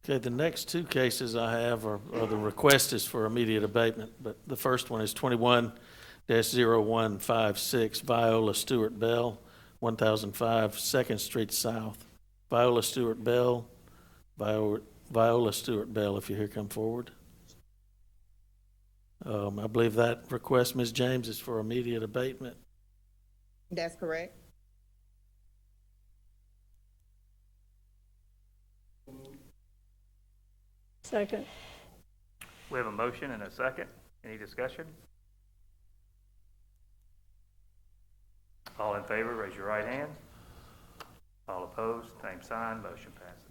Okay, the next two cases I have are the request is for immediate abatement, but the first one is 21-0156 Viola Stewart Bell, 1005 Second Street South. Viola Stewart Bell, Viola Stewart Bell, if you're here, come forward. I believe that request, Ms. James, is for immediate abatement. That's correct. Second. We have a motion and a second. Any discussion? All in favor, raise your right hand. All opposed, same sign, motion passes.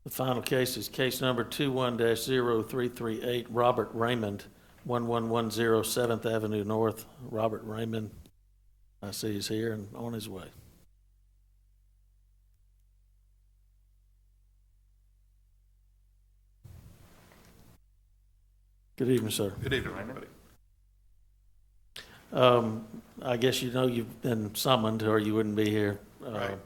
The final case is case number 21-0338, Robert Raymond, 1110 7th Avenue North. Robert Raymond, I see he's here and on his way. Good evening, sir. Good evening, everybody. I guess you know you've been summoned or you wouldn't be here. Right.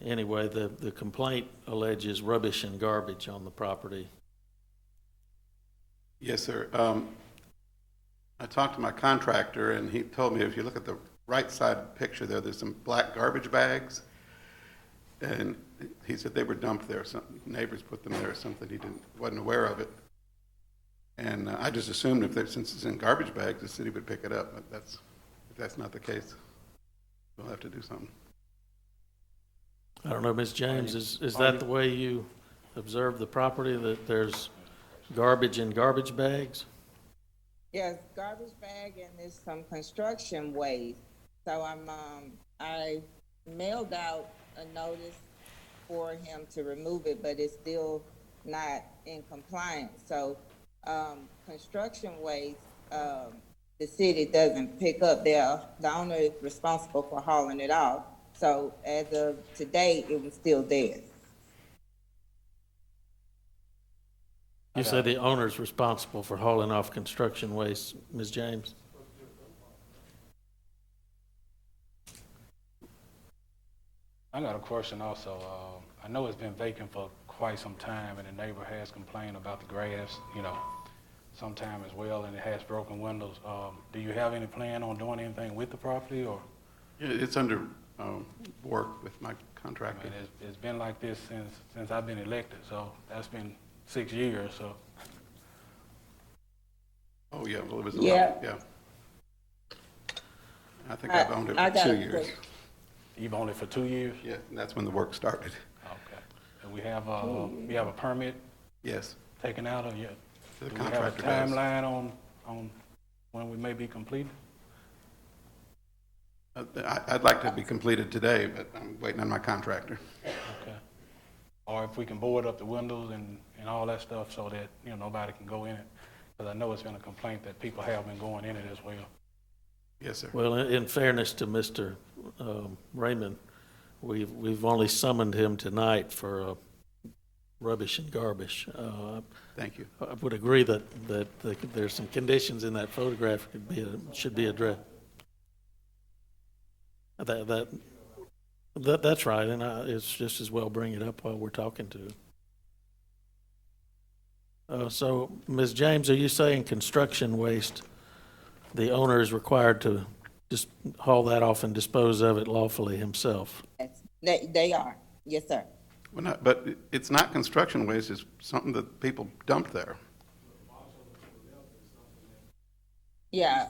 Anyway, the complaint alleges rubbish and garbage on the property. Yes, sir. I talked to my contractor, and he told me if you look at the right side picture there's some black garbage bags, and he said they were dumped there. Some neighbors put them there or something. He wasn't aware of it. And I just assumed since it's in garbage bags, the city would pick it up. But if that's not the case, we'll have to do something. I don't know, Ms. James, is that the way you observe the property, that there's garbage in garbage bags? Yes, garbage bag and there's some construction waste. So I mailed out a notice for him to remove it, but it's still not in compliance. So construction waste, the city doesn't pick up. The owner is responsible for hauling it off. So as of today, it was still there. You say the owner's responsible for hauling off construction waste, Ms. James? I got a question also. I know it's been vacant for quite some time, and the neighbor has complained about the grass, sometime as well, and it has broken windows. Do you have any plan on doing anything with the property, or? Yeah, it's under work with my contractor. It's been like this since I've been elected, so that's been 6 years, so. Oh, yeah, well, it was a Yeah. lot, yeah. I think I've owned it for 2 years. You've owned it for 2 years? Yeah, and that's when the work started. Okay. And we have a permit Yes. taken out of you? The Do we have a contractor does. timeline on when we may be completed? I'd like to be completed today, but I'm waiting on my contractor. Okay. Or if we can board up the windows and all that stuff so that, nobody can go in it. Because I know it's been a complaint that people have been going in it as well. Yes, sir. Well, in fairness to Mr. Raymond, we've only summoned him tonight for rubbish and garbage. Thank you. I would agree that there's some conditions in that photograph should be addressed. That's right, and it's just as well bring it up while we're talking to him. So, Ms. James, are you saying construction waste, the owner is required to just haul that off and dispose of it lawfully himself? They are. Yes, sir. Well, but it's not construction waste, it's something that people dump there. Yeah.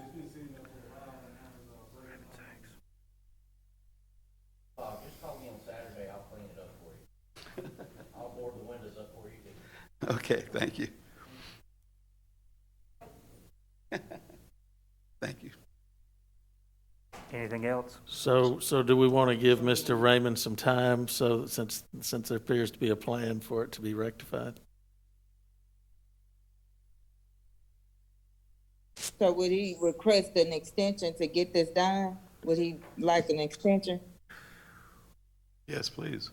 Just call me on Saturday, I'll clean it up for you. I'll board the windows up for you. Okay, thank you. Thank you. Anything else? So do we want to give Mr. Raymond some time, since there appears to be a plan for it to be rectified? So would he request an extension to get this done? Would he like an extension? Yes, please.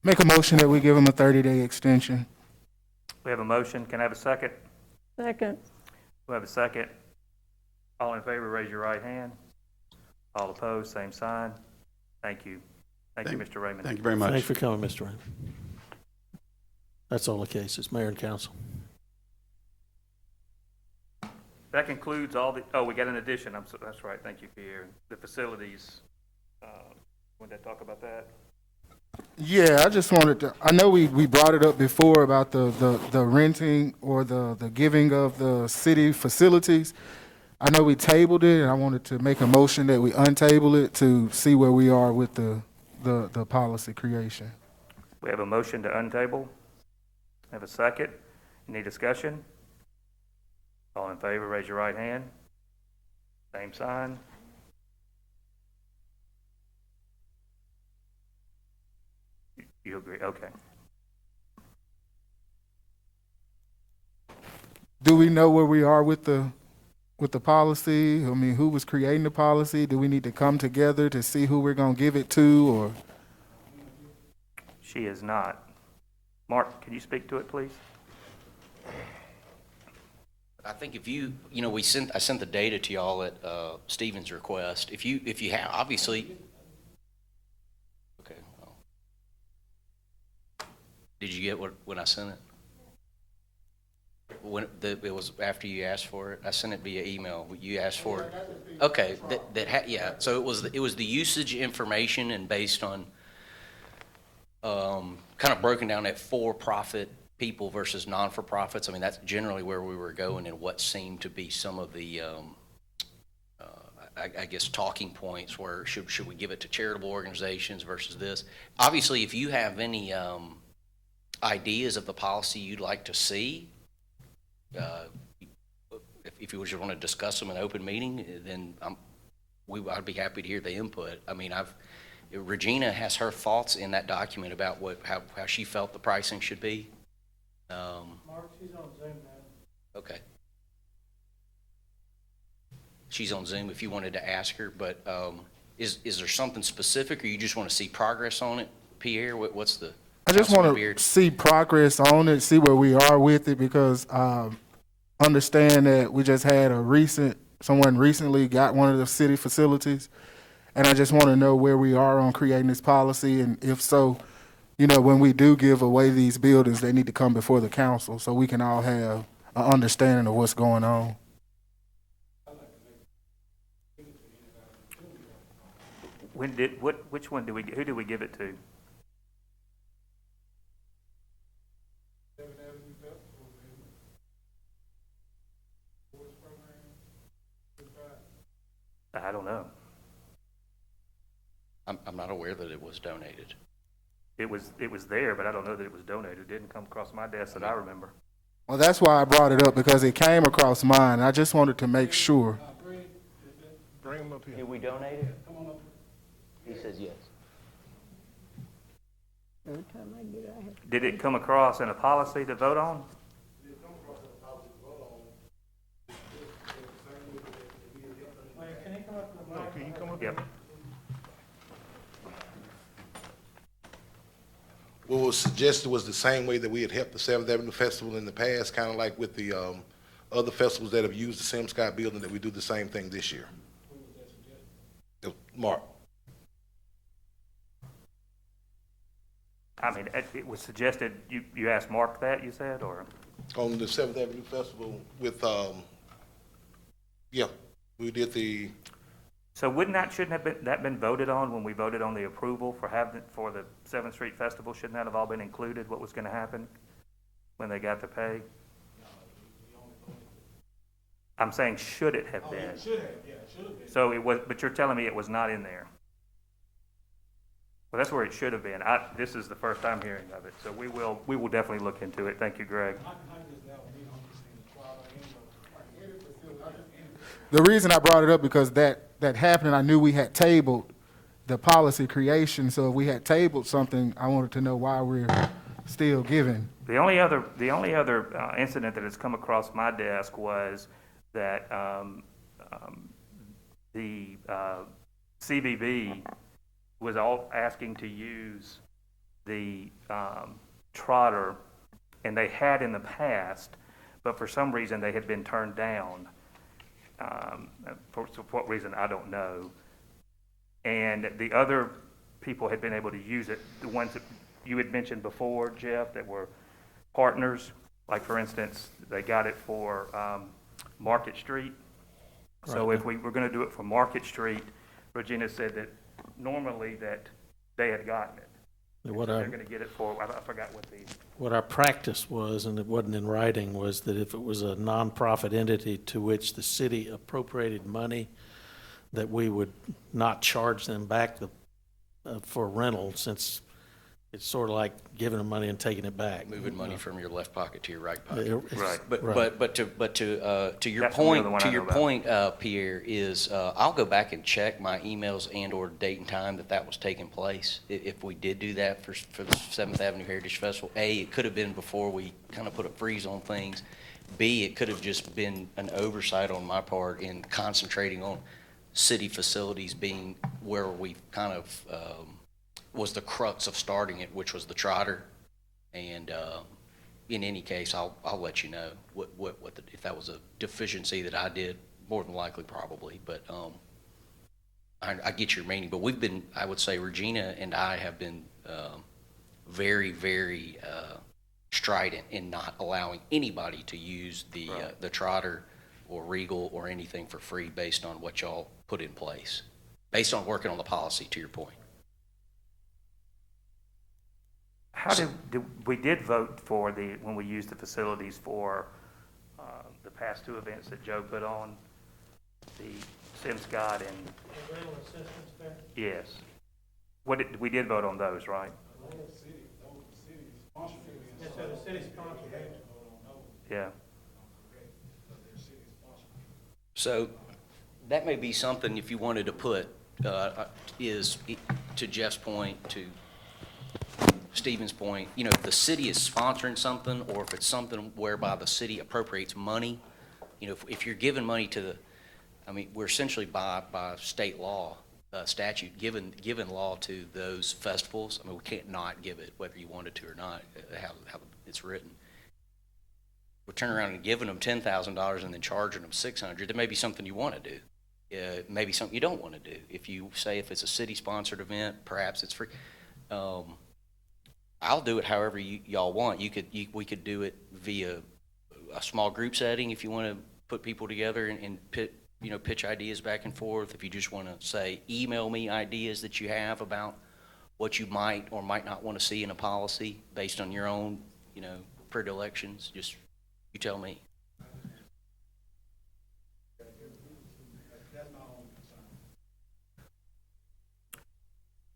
Make a motion that we give them a 30-day extension. We have a motion. Can I have a second? Second. We have a second. All in favor, raise your right hand. All opposed, same sign. Thank you. Thank you, Mr. Raymond. Thank you very much. Thanks for coming, Mr. Raymond. That's all the cases, Mayor and Council. That concludes all the, oh, we got an addition. That's right. Thank you, Pierre. The facilities, wanted to talk about that? Yeah, I just wanted to, I know we brought it up before about the renting or the giving of the city facilities. I know we tabled it, and I wanted to make a motion that we untable it to see where we are with the policy creation. We have a motion to untable. Have a second. Any discussion? All in favor, raise your right hand. Same sign. You agree? Okay. Do we know where we are with the policy? I mean, who was creating the policy? Do we need to come together to see who we're going to give it to, or? She is not. Mark, can you speak to it, please? I think if you know, I sent the data to y'all at Stephen's request. If you have, obviously. Okay. Well. Did you get when I sent it? It was after you asked for it. I sent it via email. You asked for it. Okay. Yeah. So it was the usage information, and based on kind of broken down at for-profit people versus non-for-profits. I mean, that's generally where we were going, and what seemed to be some of the, I guess, talking points where should we give it to charitable organizations versus this? Obviously, if you have any ideas of the policy you'd like to see, if you just want to discuss them in an open meeting, then I'd be happy to hear the input. I mean, Regina has her thoughts in that document about how she felt the pricing should be. Mark, she's on Zoom now. Okay. She's on Zoom if you wanted to ask her, but is there something specific, or you just want to see progress on it, Pierre? What's the? I just want to see progress on it, see where we are with it, because understand that we just had someone recently got one of the city facilities, and I just want to know where we are on creating this policy, and if so, you know, when we do give away these buildings, they need to come before the council so we can all have an understanding of what's going on. Which one who did we give it to? I don't know. I'm not aware that it was donated. It was there, but I don't know that it was donated. It didn't come across my desk that I remember. Well, that's why I brought it up, because it came across mine. I just wanted to make sure. Bring him up here. Did we donate it? He says yes. Every time I get it, I have to. Did it come across in a policy to vote on? Can he come up to the mic? Can you come up? Yep. What was suggested was the same way that we had helped the Seventh Avenue Festival in the past, kind of like with the other festivals that have used the Sim Scott building, that we do the same thing this year. Mark. I mean, it was suggested, you asked Mark that, you said, or? On the Seventh Avenue Festival with, yeah, we did the. So shouldn't have that been voted on when we voted on the approval for the 7th Street Festival? Shouldn't that have all been included, what was going to happen when they got to pay? I'm saying, should it have been? It should have, yeah, it should have been. So it was, but you're telling me it was not in there? Well, that's where it should have been. This is the first time hearing of it, so we will definitely look into it. Thank you, Greg. The reason I brought it up, because that happened, I knew we had tabled the policy creation, so if we had tabled something, I wanted to know why we're still giving. The only other incident that has come across my desk was that the CBB was all asking to use the Trotter, and they had in the past, but for some reason they had been turned down. For what reason, I don't know. And the other people had been able to use it, the ones that you had mentioned before, Jeff, that were partners. Like, for instance, they got it for Market Street. So Right. if we were going to do it for Market Street, Regina said that normally that they had gotten it. What So I- they're going to get it for, I forgot what the, What our practice was, and it wasn't in writing, was that if it was a nonprofit entity to which the city appropriated money, that we would not charge them back for rental, since it's sort of like giving them money and taking it back. Moving money from your left pocket to your right pocket. Right. But to your That's the other point, one I know about. Pierre, is I'll go back and check my emails and/or date and time that was taking place. If we did do that for the Seventh Avenue Heritage Festival, A, it could have been before we kind of put a freeze on things. B, it could have just been an oversight on my part in concentrating on city facilities being where we kind of was the crux of starting it, which was the Trotter. And in any case, I'll let you know if that was a deficiency that I did. More than likely, probably. But I get your meaning. But we've been, I would say, Regina and I have been very, very strident in not allowing anybody to use the Trotter or Regal or anything for free based on what y'all put in place, based on working on the policy, to your point. how did we did vote for when we used the facilities for the past two events that Joe put on, the Sim Scott and, Rental assistance there? yes. We did vote on those, right? Yes, sir, the city sponsored it. Yeah. So that may be something, if you wanted to put, is to Jeff's point, to Stephen's point, if the city is sponsoring something, or if it's something whereby the city appropriates money, if you're giving money to we're essentially by state law, statute, given law to those festivals. We can't not give it, whether you wanted to or not, how it's written. We're turning around and giving them $10,000 and then charging them $600. There may be something you want to do. Maybe something you don't want to do. If you say if it's a city-sponsored event, perhaps it's free. I'll do it however y'all want. We could do it via a small group setting if you want to put people together and pitch ideas back and forth. If you just want to say, email me ideas that you have about what you might or might not want to see in a policy based on your own, predilections, just you tell me.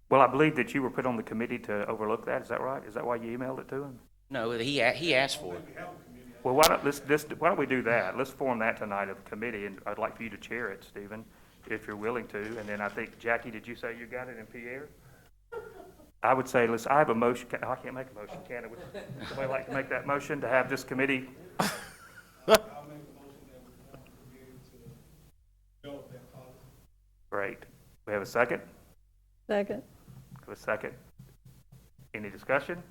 Well, I believe that you were put on the committee to overlook that. Is that right? Is that why you emailed it to him? No, he asked for it. Well, why don't we do that? Let's form that tonight of the committee, and I'd like for you to chair it, Stephen, if you're willing to. And then I think, Jackie, did you say you got it, and Pierre? I would say, listen, I have a motion. I can't make a motion, can I? Would somebody like to make that motion to have this committee? Great. We have a second? Second. A second. Any discussion?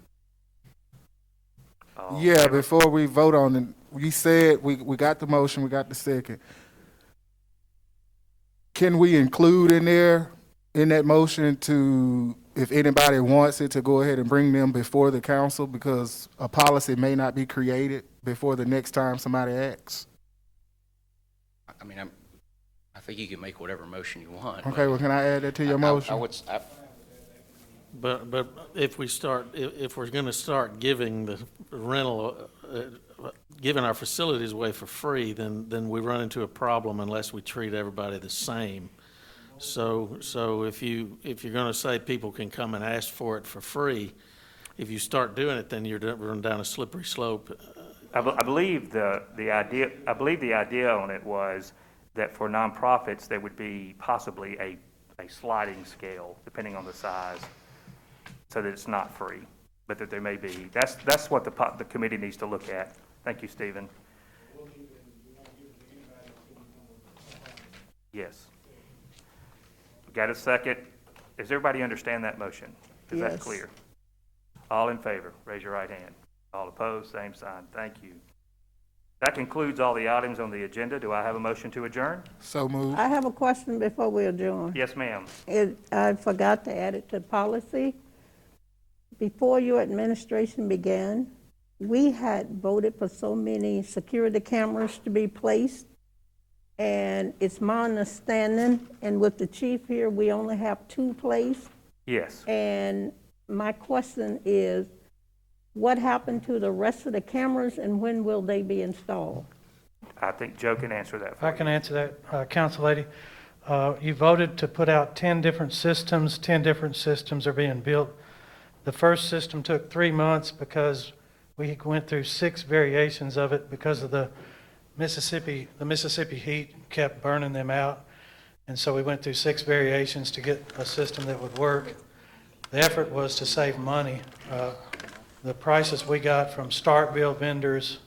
Yeah, before we vote on it, you said we got the motion, we got the second. Can we include in that motion to, if anybody wants it, to go ahead and bring them before the council, because a policy may not be created before the next time somebody asks? I think you can make whatever motion you want. Okay, well, can I add that to your motion? But if we're going to start giving the rental, giving our facilities away for free, then we run into a problem unless we treat everybody the same. So if you're going to say people can come and ask for it for free, if you start doing it, then you're running down a slippery slope. I believe the idea on it was that for nonprofits, there would be possibly a sliding scale, depending on the size, so that it's not free, but that there may be. That's what the committee needs to look at. Thank you, Stephen. Yes. We got a second. Does everybody understand that motion? Is that Yes. clear? All in favor, raise your right hand. All opposed, same sign. Thank you. That concludes all the items on the agenda. Do I have a motion to adjourn? So moved. I have a question before we adjourn. Yes, ma'am. I forgot to add it to policy. Before your administration began, we had voted for so many security cameras to be placed. And it's my understanding, and with the chief here, we only have 2 placed. Yes. And my question is, what happened to the rest of the cameras and when will they be installed? I think Joe can answer that If for I you. can answer that, Council Lady. You voted to put out 10 different systems. 10 different systems are being built. The first system took 3 months because we went through 6 variations of it because of the Mississippi heat kept burning them out. And so we went through 6 variations to get a system that would work. The effort was to save money. The prices we got from Starkville vendors,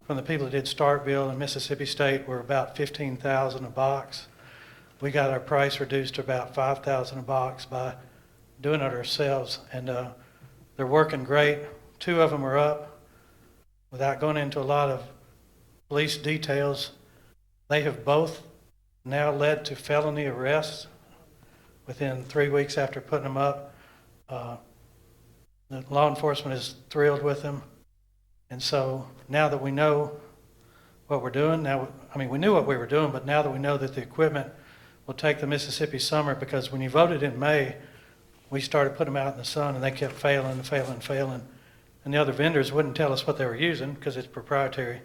from the people that did Starkville and Mississippi State, were about $15,000 a box. We got our price reduced to about $5,000 a box by doing it ourselves, and they're working great. 2 of them are up. Without going into a lot of police details, they have both now led to felony arrests within 3 weeks after putting them up. The law enforcement is thrilled with them. And so now that we know what we're doing, we knew what we were doing, but now that we know that the equipment will take the Mississippi summer, because when you voted in May, we started putting them out in the sun and they kept failing. And the other vendors wouldn't tell us what they were using because it's proprietary.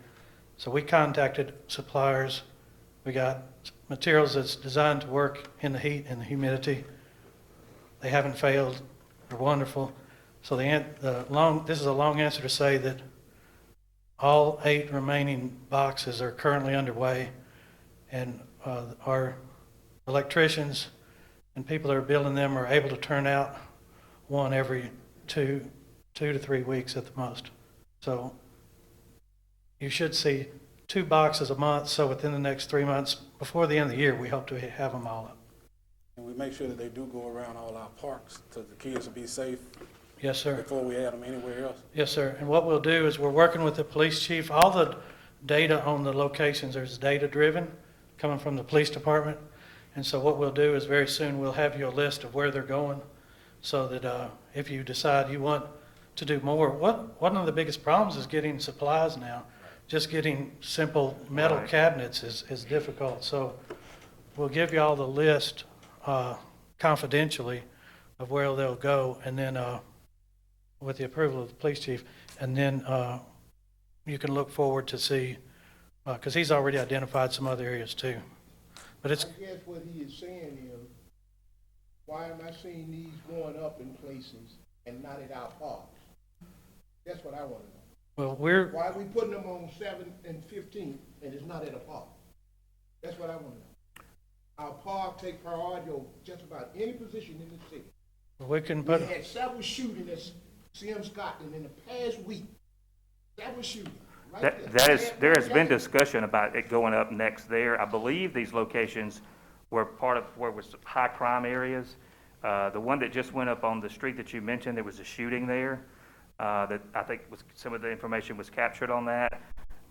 So we contacted suppliers. We got materials that's designed to work in the heat and the humidity. They haven't failed. They're wonderful. So this is a long answer to say that all 8 remaining boxes are currently underway, and our electricians and people that are building them are able to turn out one every 2 to 3 weeks at the most. So you should see 2 boxes a month. So within the next 3 months, before the end of the year, we hope to have them all up. And we make sure that they do go around all our parks so the kids will be safe. Yes, sir. Before we add them anywhere else. Yes, sir. And what we'll do is we're working with the police chief. All the data on the locations is data-driven, coming from the police department. And so what we'll do is very soon we'll have you a list of where they're going, so that if you decide you want to do more. One of the biggest problems is getting supplies now. Just getting simple metal cabinets is difficult. So we'll give you all the list confidentially of where they'll go, and then with the approval of the police chief, and then you can look forward to see, because he's already identified some other areas too. But it's, I guess what he is saying is, why am I seeing these going up in places and not at our parks? That's what I want to know. well, Why are we putting them on 7th and 15th and it's not at a park? That's what I want to know. Our park take priority over just about any position in the city. we can We put, had several shootings at CM Scotland in the past week. Several shootings. Right There has been discussion about it going up next there. I believe these locations were part of where was high crime areas. The one that just went up on the street that you mentioned, there was a shooting there. That I think some of the information was captured on that.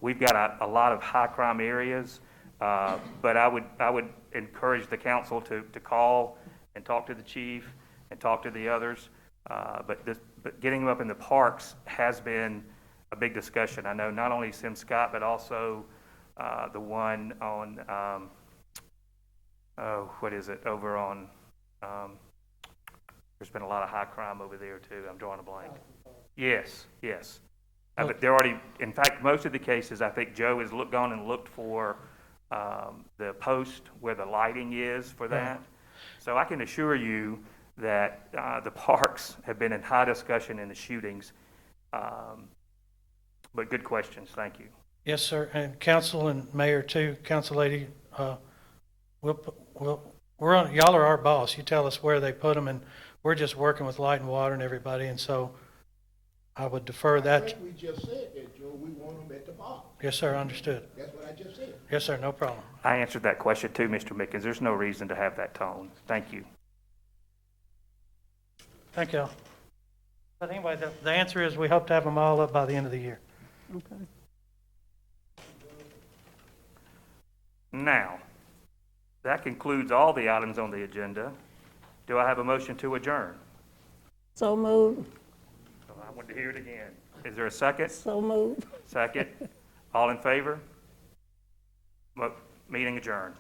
We've got a lot of high crime areas, but I would encourage the council to call and talk to the chief and talk to the others. But getting them up in the parks has been a big discussion. I know not only Sim Scott, but also the one on what is it over on? There's been a lot of high crime over there too. I'm drawing a blank. Yes. But they're already, in fact, most of the cases, I think Joe has gone and looked for the post where the lighting is for that. So I can assure you that the parks have been in high discussion in the shootings. But good questions, thank you. yes, sir. And council and mayor too, council lady, y'all are our boss. You tell us where they put them, and we're just working with Light and Water and everybody. And so I would defer that. I think we just said that, Joe. We want them at the park. Yes, sir, understood. That's what I Yes, sir, no problem. I answered that question too, Mr. Mickens. There's no reason to have that tone. Thank you. Thank you. But anyway, the answer is we hope to have them all up by the end of the year. Okay. Now, that concludes all the items on the agenda. Do I have a motion to adjourn? So moved. I want to hear it again. Is there a second? So moved. Second? All in favor? Meeting adjourned.